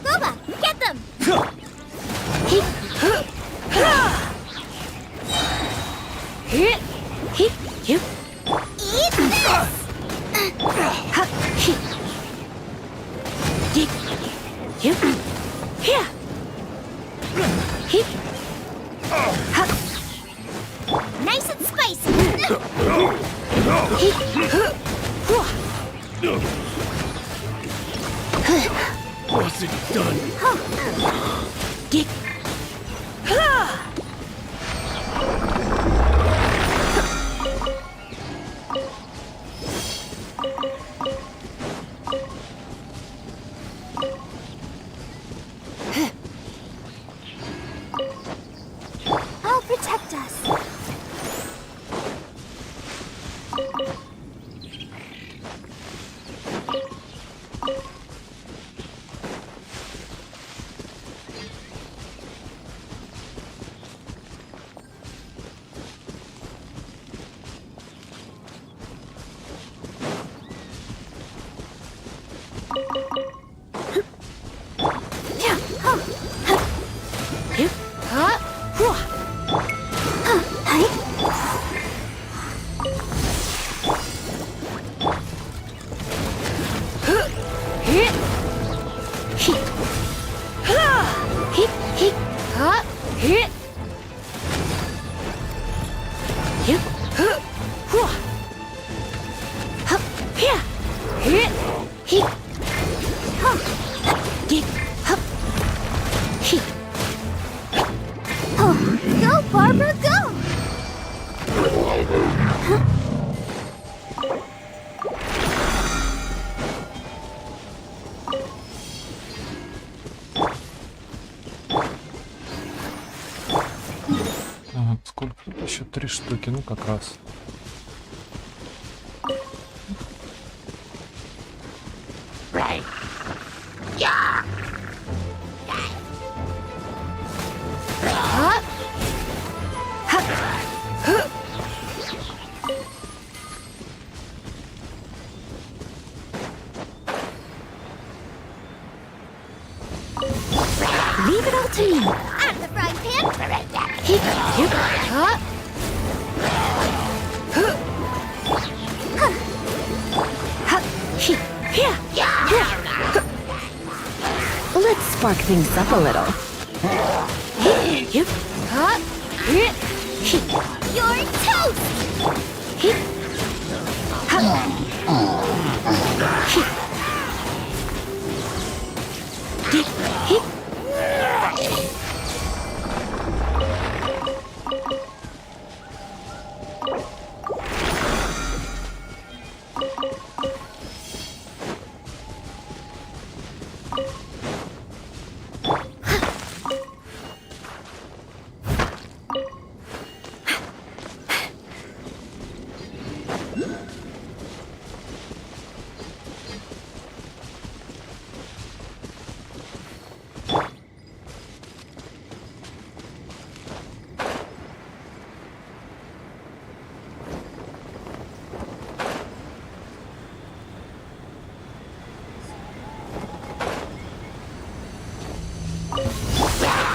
Boba, get them! Eat this! Nice and spicy! What's it done? I'll protect us. Go, Barbara, go! Ага, сколько? Еще 3 штуки, ну как раз. Leave it all to me. Out of the frying pan. Let's spark things up a little. You're toast!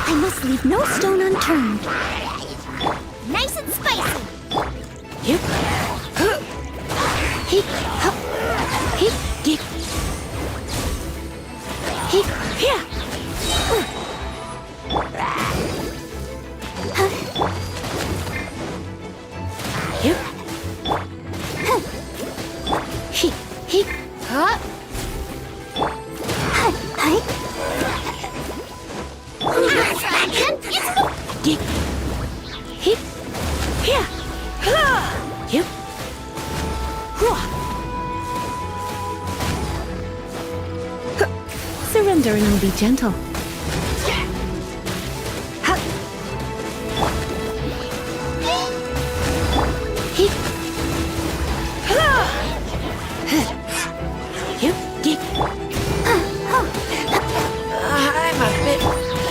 I must leave no stone unturned. Nice and spicy. Surrender and I'll be gentle.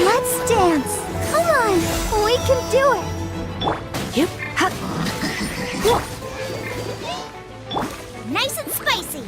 Let's dance. Come on, we can do it. Nice and spicy.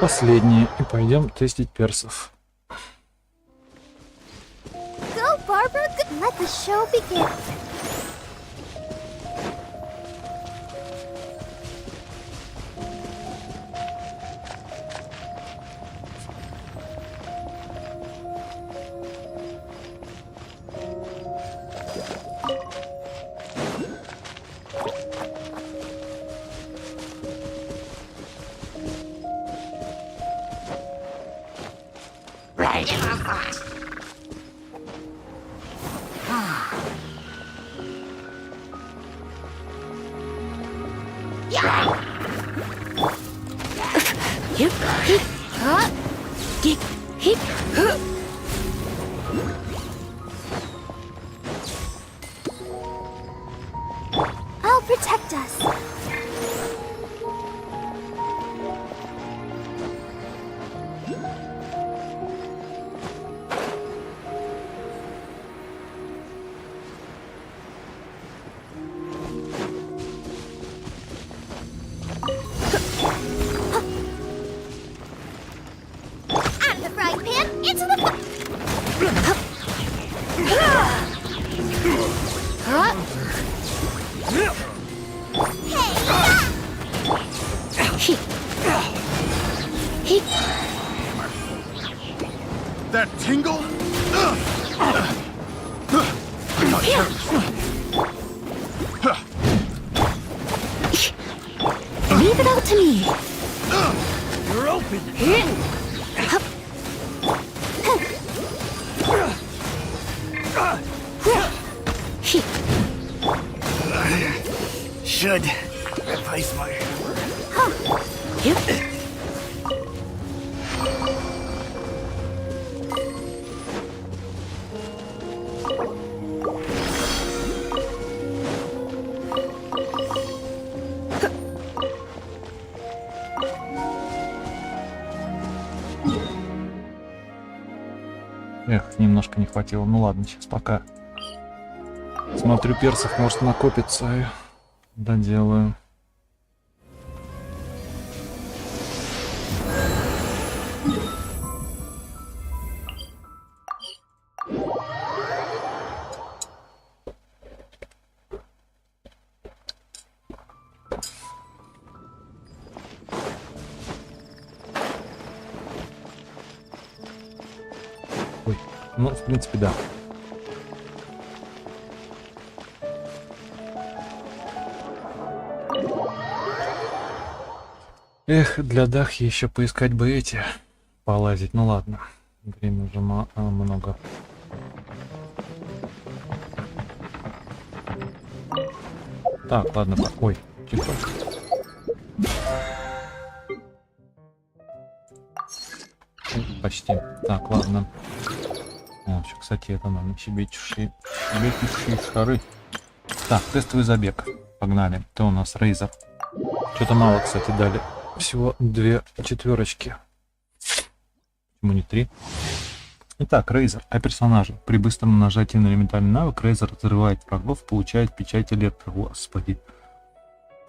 Последние. И пойдем тестить персов. Go, Barbara. Let the show begin. I'll protect us. Out of the frying pan, into the That tingle? Leave it all to me. You're open. Should replace my hammer. Эх, немножко не хватило. Ну ладно, сейчас пока. Смотрю, персов может накопиться и доделаю. Ой, ну, в принципе, да. Эх, для Дахи еще поискать бы эти, полазить. Ну ладно, время уже много. Так, ладно, ой, тихо. Почти. Так, ладно. О, еще, кстати, это нам щебечущие шары. Так, тестовый забег. Погнали. Это у нас Рейзер. Что-то мало, кстати, дали. Всего 2 четверочки. Почему не 3? Итак, Рейзер. О персонаже. При быстром нажатии на элементарный навык Рейзер разрывает врагов, получает печать электро. Господи.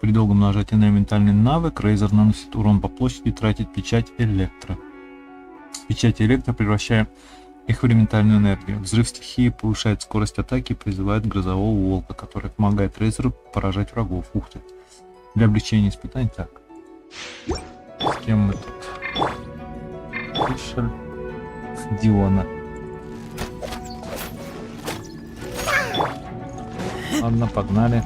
При долгом нажатии на элементарный навык Рейзер наносит урон по площади и тратит печать электро. Печать электро, превращая их в элементарную энергию. Взрыв стихии повышает скорость атаки и призывает грозового волка, который помогает Рейзеру поражать врагов. Ух ты. Для облегчения испытаний. Так. С кем мы тут? Слышали? Диона. Ладно, погнали.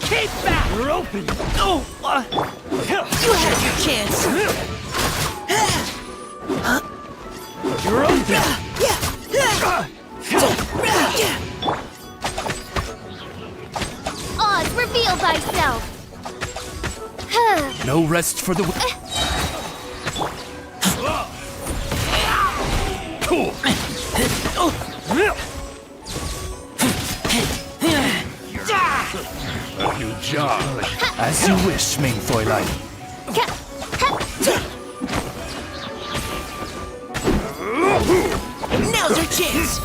Keep back! You're open! Oh! You had your chance! You're open! Oz, reveal thyself! No rest for the... Cool! A new job. As you wish, Ming Fräulein. Now's your chance!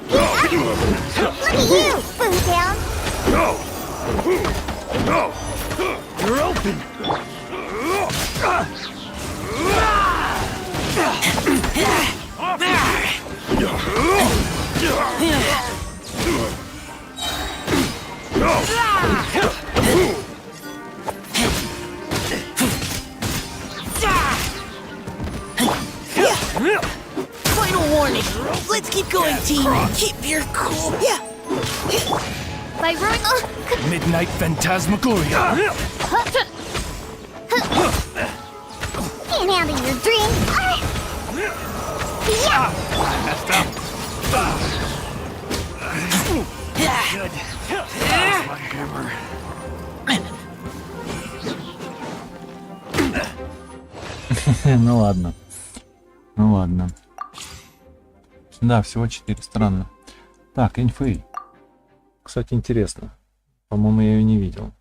Look at you, Boo Down! No! No! You're open! Final warning. Let's keep going, team. Keep your cool. Yeah. By ruin... Midnight Phantasmagoria. Can't handle your dream. Yeah. Messed up. Good. That's my hammer. Ну ладно. Ну ладно. Да, всего 4, странно. Так, инфей. Кстати, интересно. По-моему, я ее не видел.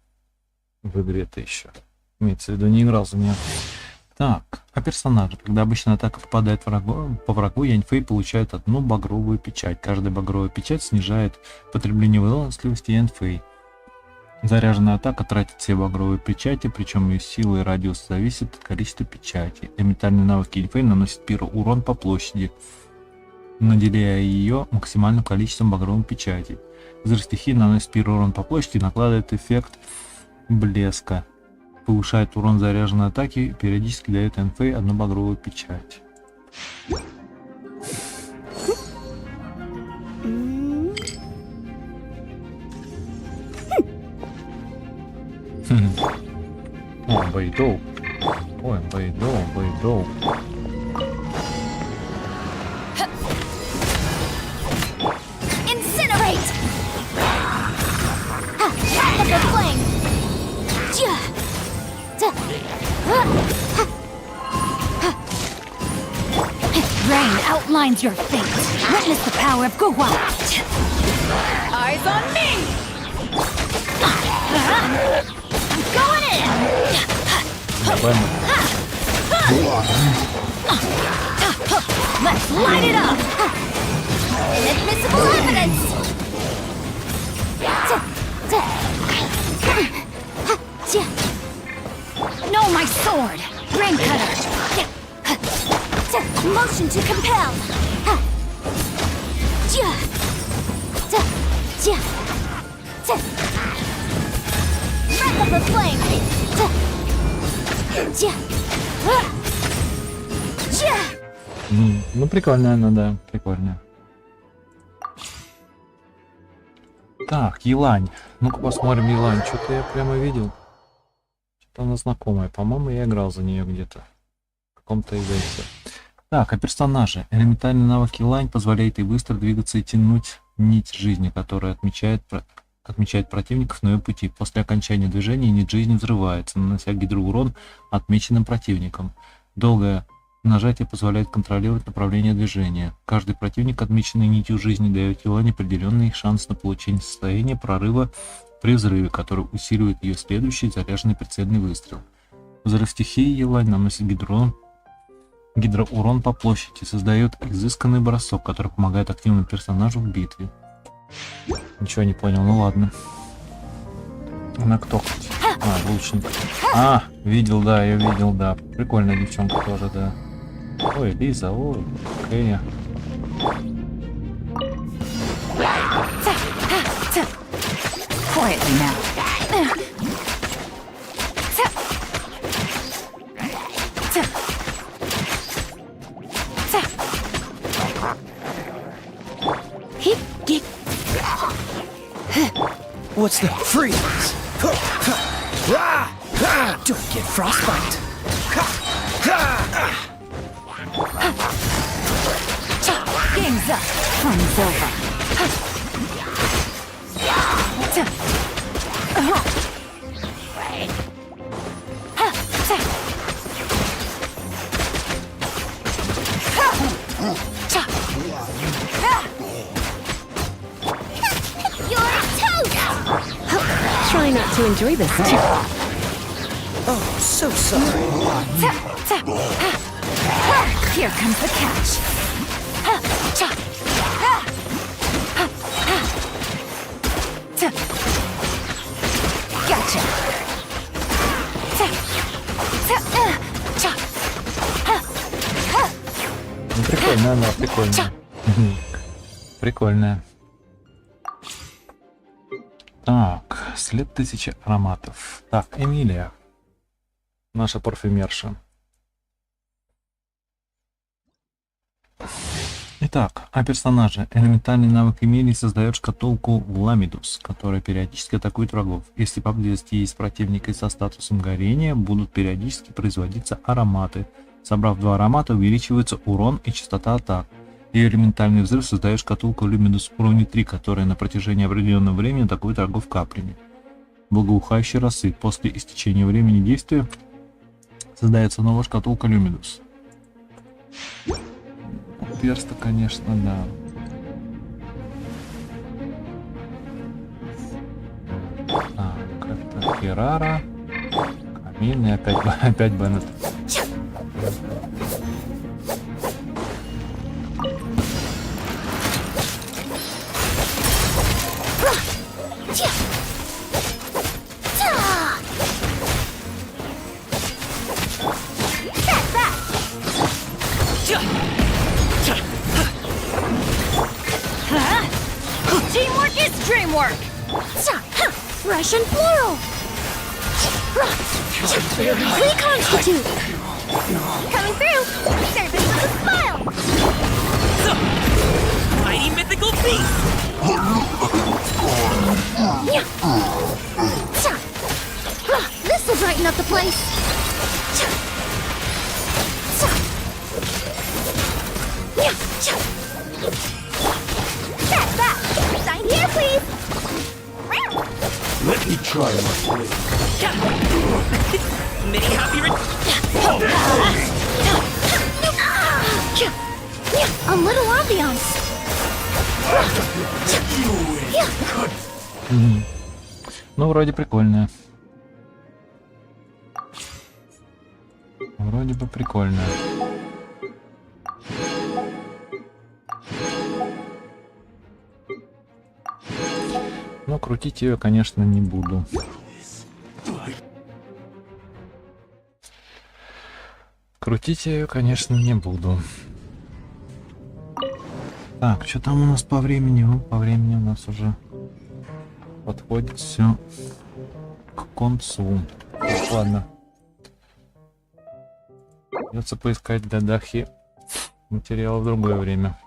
В игре-то еще. Имеется в виду, не играл за нее. Так, о персонаже. Когда обычная атака попадает по врагу, Яньфэй получает одну багровую печать. Каждая багровая печать снижает потребление выносливости Яньфэй. Заряженная атака тратит все багровые печати, причем ее сила и радиус зависит от количества печати. Элементарный навык Яньфэй наносит пиру урон по площади, наделяя ее максимальным количеством багровых печатей. Взрыв стихии наносит пиру урон по площади и накладывает эффект блеска. Повышает урон заряженной атаки и периодически дает Яньфэй одну багровую печать. О, Бэйдоу. Ой, Бэйдоу, Бэйдоу. Incinerate! Path of the flame! Rain outlines your fate. Witness the power of Guhua. Eyes on me! Going in! Let's light it up! Inadmissible evidence! No, my sword! Rain cutter! Motion to compel! Breath of the flame! Ну, прикольная она, да, прикольная. Так, Е Лань. Ну-ка посмотрим Е Лань. Что-то я прямо видел. Что-то она знакомая. По-моему, я играл за нее где-то. В каком-то ивенте. Так, о персонаже. Элементарный навык Е Лань позволяет ей быстро двигаться и тянуть нить жизни, которая отмечает противников на ее пути. После окончания движения нить жизни взрывается, нанося гидроурон отмеченным противником. Долгое Нажатие позволяет контролировать направление движения. Каждый противник, отмеченный нитью жизни, дает Елань определенный шанс на получение состояния прорыва при взрыве, который усиливает ее следующий заряженный прицельный выстрел. Взрыв стихии Елань наносит гидроурон по площади, создает изысканный бросок, который помогает активному персонажу в битве. Ничего не понял, ну ладно. Она кто? Лучник. Видел, да, я видел, да. Прикольная девчонка тоже, да. Ой, Лиза, ой, Кэя. Quietly now. What's the freeze? Don't get frostbite. Game's up. Fun's over. Try not to enjoy this too. Oh, so sorry. Here comes the catch. Gotcha. Ну, прикольно, она прикольная. Прикольная. Так, след 1000 ароматов. Так, Эмилия. Наша парфюмерша. Итак, о персонаже. Элементарный навык Эмилии создает шкатулку Ламидус, которая периодически атакует врагов. Если поблизости есть противники со статусом горения, будут периодически производиться ароматы. Собрав 2 аромата, увеличивается урон и частота атак. Ее элементарный взрыв создает шкатулку Люмидус уровня 3, которая на протяжении определенного времени атакует врагов каплями. Благоухающий рассыпь. После истечения времени действия создается новая шкатулка Люмидус. Перс-то, конечно, да. Так, это Феррара, Камин и опять Беннет. Teamwork is dreamwork! Russian floral! We constitute! Coming through! Surface with a smile! Mighty mythical beast! This'll brighten up the place! That's that! Sign here, please! Let me try my blade. Many happy A little ambiance! Ну, вроде прикольная. Вроде бы прикольная. Но крутить ее, конечно, не буду. Крутить я ее, конечно, не буду. Так, что там у нас по времени? По времени у нас уже подходит все к концу. Так, ладно. Придется поискать для Дахи материал в другое время.